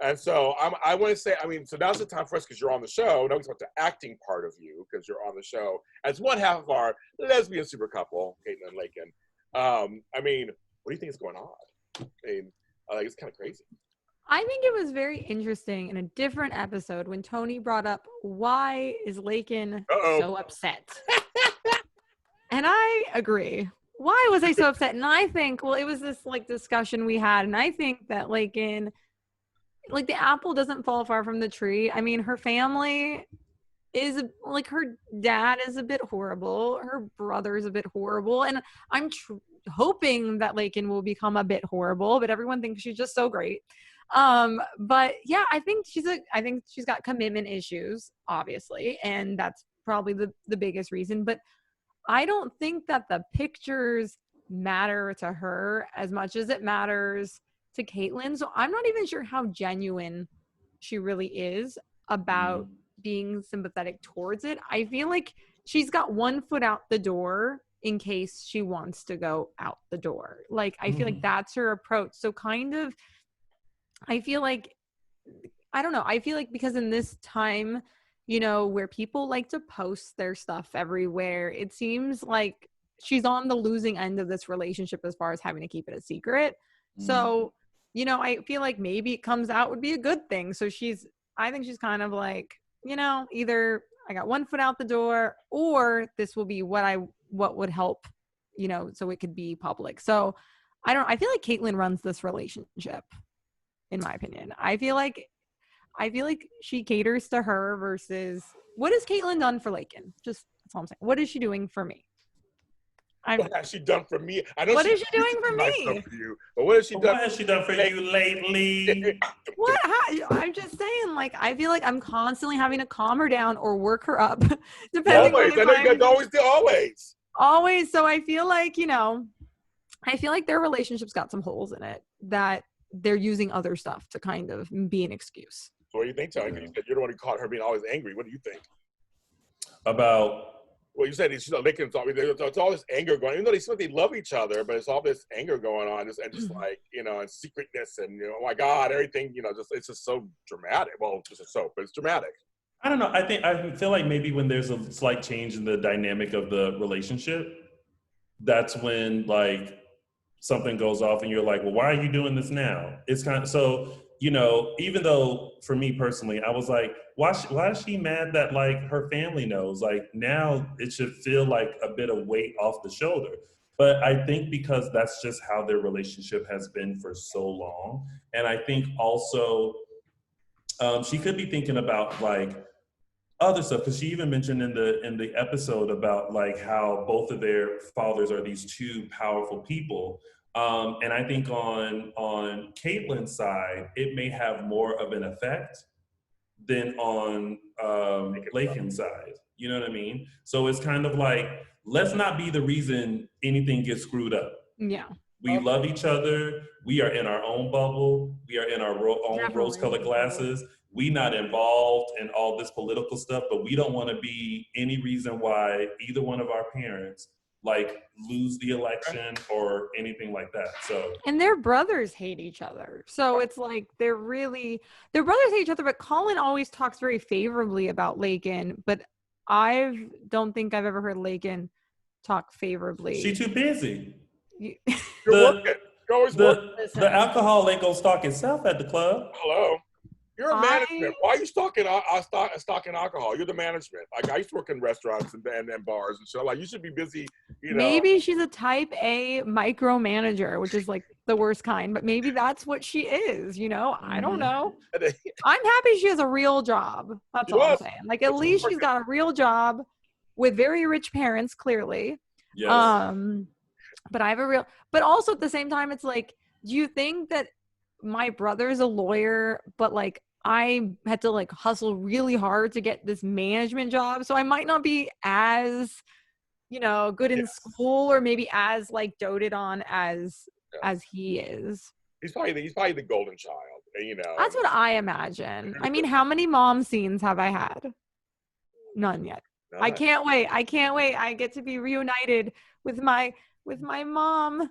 And so I want to say, I mean, so now's the time for us, because you're on the show. Now we talk about the acting part of you, because you're on the show as one half of our lesbian super couple, Caitlyn and Laken. I mean, what do you think is going on? I mean, it's kind of crazy. I think it was very interesting in a different episode when Tony brought up, why is Laken so upset? And I agree. Why was I so upset? And I think, well, it was this like discussion we had, and I think that Laken, like, the apple doesn't fall far from the tree. I mean, her family is like, her dad is a bit horrible, her brother is a bit horrible, and I'm hoping that Laken will become a bit horrible, but everyone thinks she's just so great. But yeah, I think she's got commitment issues, obviously, and that's probably the biggest reason. But I don't think that the pictures matter to her as much as it matters to Caitlyn. So I'm not even sure how genuine she really is about being sympathetic towards it. I feel like she's got one foot out the door in case she wants to go out the door. Like, I feel like that's her approach. So kind of, I feel like, I don't know. I feel like because in this time, you know, where people like to post their stuff everywhere, it seems like she's on the losing end of this relationship as far as having to keep it a secret. So, you know, I feel like maybe it comes out would be a good thing. So I think she's kind of like, you know, either I got one foot out the door, or this will be what would help, you know, so it could be public. So I feel like Caitlyn runs this relationship, in my opinion. I feel like she caters to her versus, what has Caitlyn done for Laken? Just, that's all I'm saying. What is she doing for me? What has she done for me? I know what is she doing for nice me? stuff for you, but what has she done? What has she done for you lately? What? I'm just saying, like, I feel like I'm constantly having to calm her down or work her up, depending Always. on I know you guys always do. Always. So I feel like, you know, their relationship's got some holes in it that they're using other stuff to kind of be an excuse. So what do you think, Tony? You said you're the one who caught her being always angry. What do you think? About? Well, you said it's all this anger going on. Even though they seem like they love each other, but it's all this anger going on, just like, you know, and secretness, and, you know, oh my God, everything, you know, it's just so dramatic. Well, just a soap, but it's dramatic. I don't know. I feel like maybe when there's a slight change in the dynamic of the relationship, that's when like something goes off and you're like, well, why are you doing this now? It's kind of, so, you know, even though for me personally, I was like, why is she mad that like her family knows? Like, now it should feel like a bit of weight off the shoulder. But I think because that's just how their relationship has been for so long. And I think also she could be thinking about like other stuff, because she even mentioned in the episode about like how both of their fathers are these two powerful people. And I think on Caitlyn's side, it may have more of an effect than on Laken's side. You know what I mean? So it's kind of like, let's not be the reason anything gets screwed up. Yeah. We love each other. We are in our own bubble. We are in our own rose-colored glasses. We not involved in all this political stuff, but we don't want to be any reason why either one of our parents like lose the election or anything like that. So, and their brothers hate each other. So it's like their brothers hate each other, but Colin always talks very favorably about Laken, but I don't think I've ever heard Laken talk favorably. She's too busy. You're working. You're always working. The alcohol ain't gonna stock itself at the club. Hello. You're a management. Why are you stocking alcohol? You're the management. Like, I used to work in restaurants and bars and so, like, you should be busy, you know. Maybe she's a type A micromanager, which is like the worst kind, but maybe that's what she is, you know? I don't know. I'm happy she has a real job. That's all I'm saying. Like, at least she's got a real job with very rich parents, clearly. Yes. But also at the same time, it's like, do you think that my brother's a lawyer, but like I had to like hustle really hard to get this management job. So I might not be as, good in school or maybe as like doted on as he is. He's probably the golden child, That's what I imagine. I mean, how many mom scenes have I had? None yet. None. I can't wait. I get to be reunited with my mom.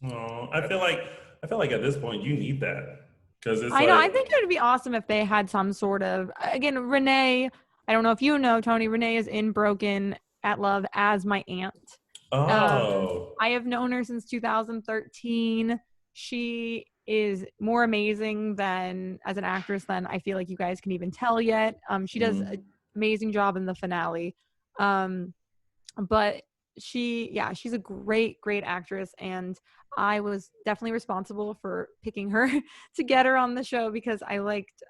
Oh, I feel like at this point you need that because it's. I know. I think it would be awesome if they had some sort of. Again, Renee. I don't know if you know, Tony. Renee is in Broken at Love as my aunt. Oh. I have known her since 2013. She is more amazing than as an actress than I feel like you guys can even tell yet. She does an amazing job in the finale. But she's a great actress, and I was definitely responsible for picking her to get her on the show because I liked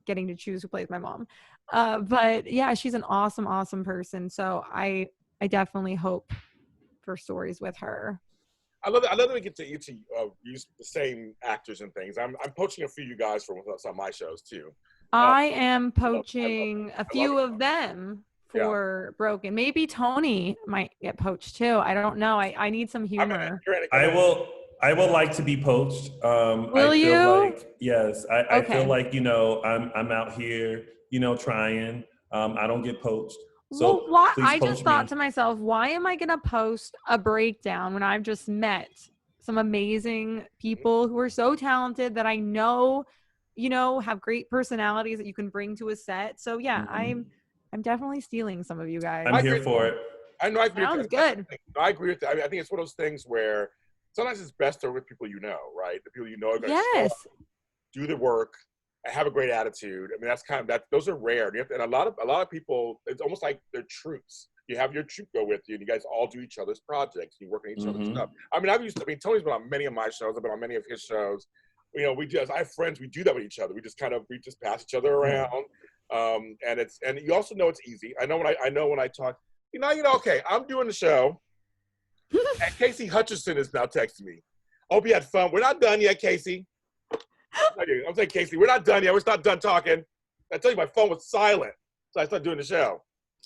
getting to choose who plays my mom. But yeah, she's an awesome person. So I definitely hope for stories with her. I love that we get to use the same actors and things. I'm poaching a few of you guys from some of my shows too. I am poaching a few of them for Broken. Maybe Tony might get poached too. I don't know. I need some humor. I will like to be poached. Will I feel you? like yes. I feel like I'm out here trying. I don't get poached. So I just thought to myself, why am I gonna post a breakdown when I've just met some amazing people who are so talented that I know, have great personalities that you can bring to a set. So yeah, I'm definitely stealing some of you guys. I'm here for it. I know. I agree. Sounds good. I agree with that. I think it's one of those things where sometimes it's best to work with people right? The people are going to show up, do the work, and have a great attitude. I mean, that's those are rare. And a lot of people, it's almost like they're troops. You have your troop go with you, and you guys all do each other's projects. You work on each other's stuff. I mean, Tony's been on many of my shows. I've been on many of his shows. I have friends. We do that with each other. We just pass each other around. And you also know it's easy. I know when I talk, okay, I'm doing the show. And Casey Hutchinson is now texting me. Hope you had fun. We're not done yet, Casey. I'm saying, Casey, we're not done yet. We're not done talking. I tell you, my phone was silent, so I started doing the show.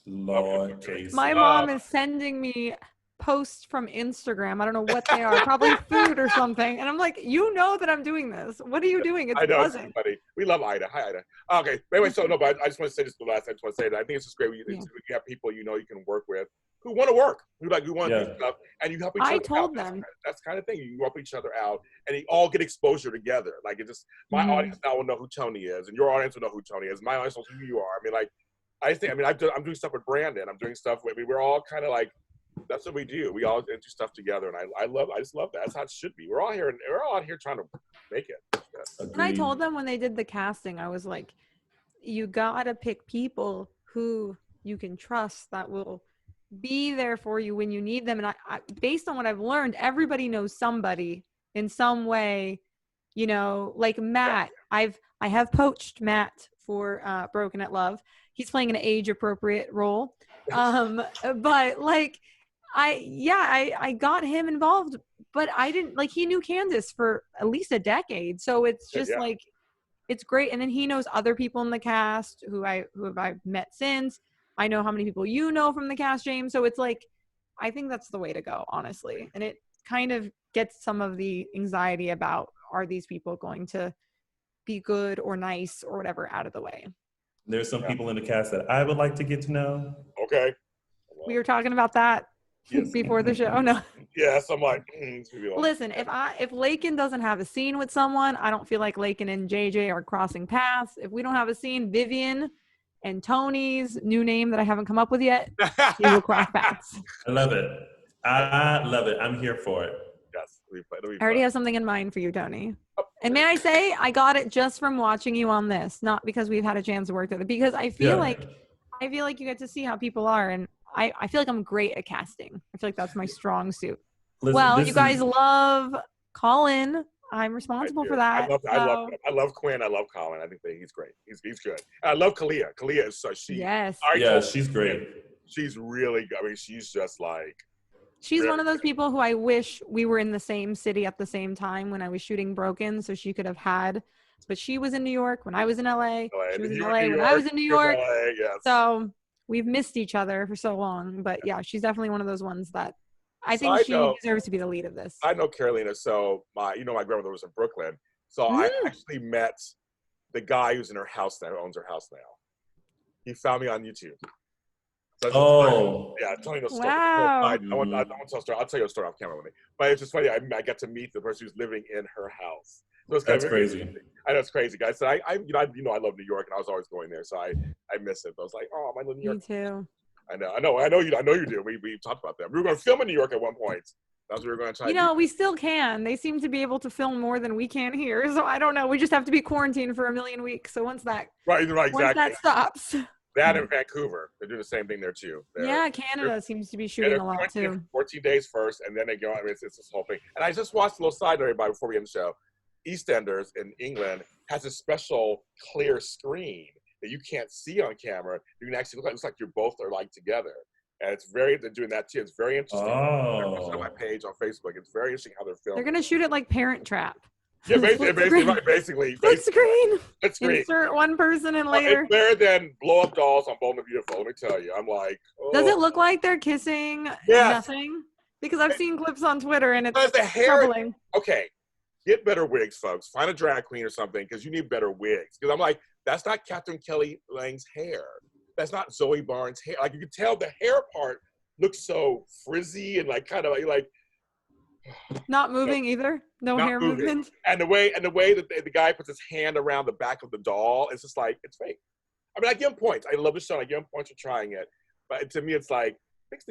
Lord, Casey. My mom is sending me posts from Instagram. I don't know what they are. Probably food or something. And I'm like, that I'm doing this. What are you doing? It's buzzing. It's funny. We love Ida. Hi, Ida. Okay. Anyway, but I just want to say this the last. I just want to say that I think it's just great when you have people you can work with who want to work, who want to do stuff, and you help each other out. I told them. That's the kind of thing. You help each other out, and you all get exposure together. Like my audience now will know who Tony is, and your audience will know who Tony is. My audience knows who you are. I mean, I'm doing stuff with Brandon. I'm doing stuff with. We're all kind of like. That's what we do. We all do stuff together, and I just love that. That's how it should be. We're all out here trying to make it. And I told them when they did the casting, I was like, you gotta pick people who you can trust that will be there for you when you need them. And I based on what I've learned, everybody knows somebody in some way. Like Matt. I have poached Matt for Broken at Love. He's playing an age appropriate role, but like. I got him involved, but I didn't he knew Candace for at least a decade. So it's just it's great. And then he knows other people in the cast who I've met since. I know how many people you know from the cast, James. So it's like, I think that's the way to go, honestly. And it kind of gets some of the anxiety about, are these people going to be good or nice or whatever out of the way? There's some people in the cast that I would like to get to know. Okay. We were talking about that. Yes. Before the show. Oh no. Yes, I'm like. Listen, if Laken doesn't have a scene with someone, I don't feel like Laken and JJ are crossing paths. If we don't have a scene, Vivian and Tony's new name that I haven't come up with yet, we will cross paths. I love it. I'm here for it. Yes. I already have something in mind for you, Tony. And may I say, I got it just from watching you on this, not because we've had a chance to work together. Because I feel like you get to see how people are, and I feel like I'm great at casting. I feel like that's my strong suit. Listen, you guys love Colin. I'm responsible for that. I love Quinn. I love Colin. I think he's great. He's good. And I love Kalia. Kalia is she's great. She's really good. I mean, she's just like. She's one of those people who I wish we were in the same city at the same time when I was shooting Broken, so she could have had but she was in New York when I was in LA. She was in You were LA New when York, I was in New you were York. LA, yes. So we've missed each other for so long. But yeah, she's definitely one of those ones that I think Side she note, deserves to be the lead of this. I know Karolina, so my grandmother was in Brooklyn. So I actually met the guy who's in her house now, who owns her house now. He found me on YouTube. So yeah, tell you no story. Wow. I won't tell a story. I'll tell you a story off camera with me. But it's just funny. I got to meet the person who's living in her house. So it's That's crazy. I know it's crazy, guys. So I love New York, and I was always going there. So I miss it. I was like, oh, I live in New York. Me too. I know you do. We talked about that. We were going to film in New York at one point. That's what we were going to try. We still can. They seem to be able to film more than we can here. So I don't know. We just have to be quarantined for 1,000,000 weeks. So once that stops. That in Vancouver, they do the same thing there too. Canada seems to be shooting a lot too. 14 days first, and then they go. I mean, it's this whole thing. And I just watched a little side note before we end the show. EastEnders in England has a special clear screen that you can't see on camera. You can actually looks like you both are like together. And they're doing that too. It's very interesting. Oh. On my page on Facebook. It's very interesting how they're filming. They're gonna shoot it like Parent Trap. Yeah, basically. Split screen. Screen. Insert one person in later. It's better than Blow Up Dolls on Bold and Beautiful. Let me tell you. I'm like, oh. Does it look like they're kissing nothing? Because I've seen clips on Twitter and it's the hair, troubling. Okay, get better wigs, folks. Find a drag queen or something because you need better wigs. Because I'm like, that's not Catherine Kelly Lang's hair. That's not Zoe Barnes' hair. Like you can tell the hair part looks so frizzy and like kind of like. Not moving either. No hair movement. And the way that the guy puts his hand around the back of the doll, it's just like it's fake. I mean, I give him points. I love the show. I give him points for trying it. But to me, it's like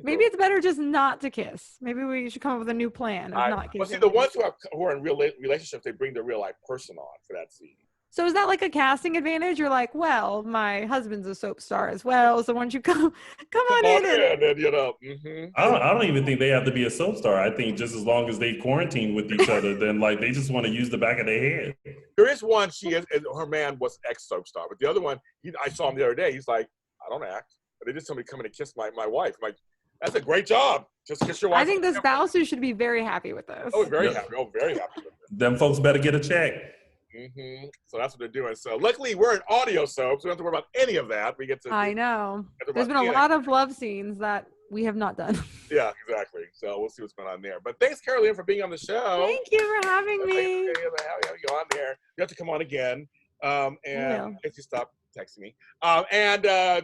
maybe it's better just not to kiss. Maybe we should come up with a new plan of not kissing. Well, see, the ones who are in real relationships, they bring their real life person on for that scene. So is that like a casting advantage? You're like, well, my husband's a soap star as well, so why don't you come on in? And I don't even think they have to be a soap star. I think just as long as they quarantine with each other, then like they just want to use the back of their head. There is one. Her man was ex soap star, but the other one, I saw him the other day. He's like, I don't act. But they just somebody come in and kiss my wife. I'm like, that's a great job. Just kiss your wife. I think the spouses should be very happy with this. Oh, very happy. Oh, very happy with it. Them folks better get a check. So that's what they're doing. So luckily we're an audio soap, so we don't have to worry about any of that. We get to. I know. There's been a lot of love scenes that we have not done. Yeah, exactly. So we'll see what's going on there. But thanks, Karolina, for being on the show. Thank you for having me. Thanks for having you on there. You have to come on again. And if you stop texting me.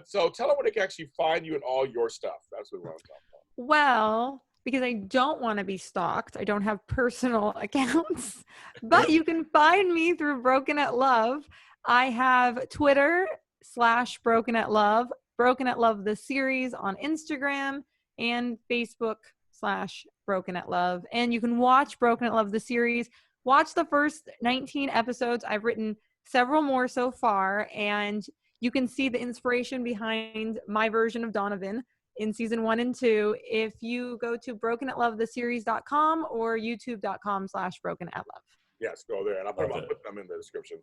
So tell them where they can actually find you and all your stuff. That's what we want to talk about. Well, because I don't want to be stalked. I don't have personal accounts, but you can find me through Broken at Love. I have Twitter /Broken at Love, Broken at Love, the series on Instagram, and Facebook /Broken at Love. And you can watch Broken at Love, the series. Watch the first 19 episodes. I've written several more so far, and you can see the inspiration behind my version of Donovan in season 1 and 2 if you go to brokenatlovetheseries.com or youtube.com/brokenatlove. Yes, go there, and I'll put them in the description.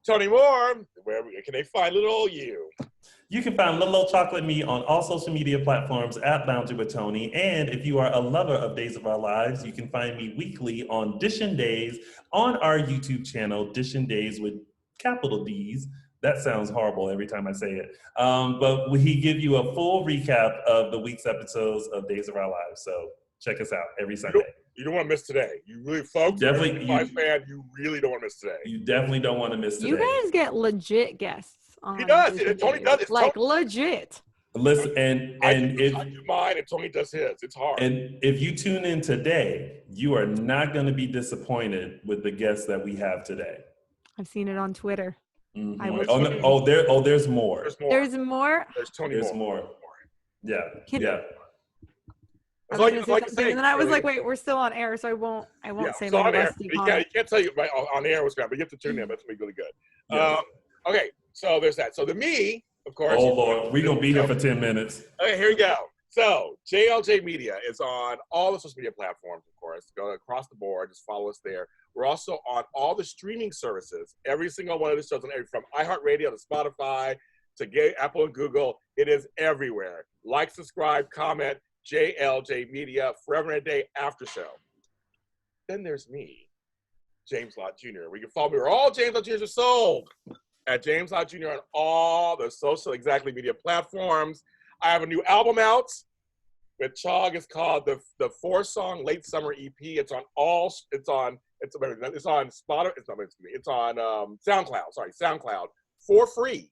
Tony Moore, where can they find little old you? You can find Little Old Chocolate Me on all social media platforms at Boundary with Tony. And if you are a lover of Days of Our Lives, you can find me weekly on Dishin' Days on our YouTube channel, Dishin' Days with capital D's. That sounds horrible every time I say it. But we give you a full recap of the week's episodes of Days of Our Lives. So check us out every Sunday. You don't want to miss today. You really, folks, definitely, you really don't want to miss today. You definitely don't want to miss today. You guys get legit guests on. He does. Tony does. It's like legit. Listen, and if I do mine and Tony does his, it's hard. And if you tune in today, you are not going to be disappointed with the guests that we have today. I've seen it on Twitter. Mm-hmm. There's more. There's more. There's Tony. There's more. Yeah. Yeah. And then I was like, wait, we're still on air, so I won't say my rusty comment. You can't tell you on air what's going on, but you have to tune in. That's going to be really good. Yeah. Okay, so there's that. So me, of course. Oh, Lord, we're going to be here for 10 minutes. Okay, here we go. So JLJ Media is on all the social media platforms, of course. Go across the board. Just follow us there. We're also on all the streaming services. Every single one of the shows, from iHeartRadio to Spotify to Apple and Google. It is everywhere. Like, subscribe, comment. JLJ Media, Forever and a Day Aftershow. Then there's me. James Lott Jr. We can follow me where all James Lott Jr.'s are sold at James Lott Jr. on all the social exactly media platforms. I have a new album out with Chog. It's called the 4-song Late Summer EP. It's on Spotify. It's on SoundCloud. Sorry, SoundCloud for free.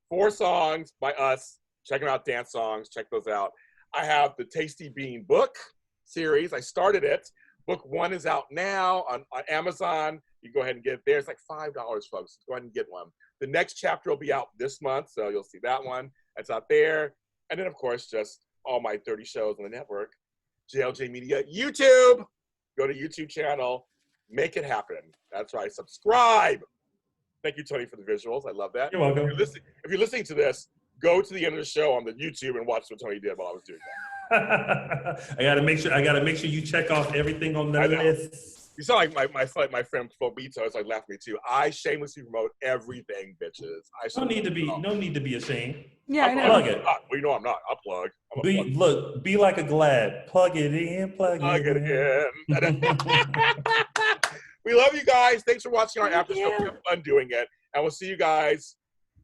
4 songs by us. Check them out, dance songs. Check those out. I have the Tasty Bean book series. I started it. Book 1 is out now on Amazon. You can go ahead and get it there. It's like $5, folks. Go ahead and get one. The next chapter will be out this month, so you'll see that one. That's out there. And then, of course, just all my 30 shows on the network. JLJ Media YouTube. Go to YouTube channel. Make it happen. That's right. Subscribe. Thank you, Tony, for the visuals. I love that. You're welcome. If you're listening to this, go to the end of the show on the YouTube and watch what Tony did while I was doing that. I gotta make sure you check off everything on the list. You sound like my friend Fobito is like laughing at me too. I shamelessly promote everything, bitches. No need to be ashamed. Yeah, I know. Plug it. Well, you know I'm not. I'll plug. Be like a Glad. Plug it in. Plug it in. We love you guys. Thanks for watching our after show. We have fun doing it, and we'll see you guys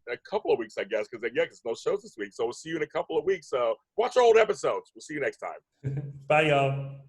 in a couple of weeks, I guess, because there's no shows this week. So we'll see you in a couple of weeks. So watch our old episodes. We'll see you next time. Bye, y'all.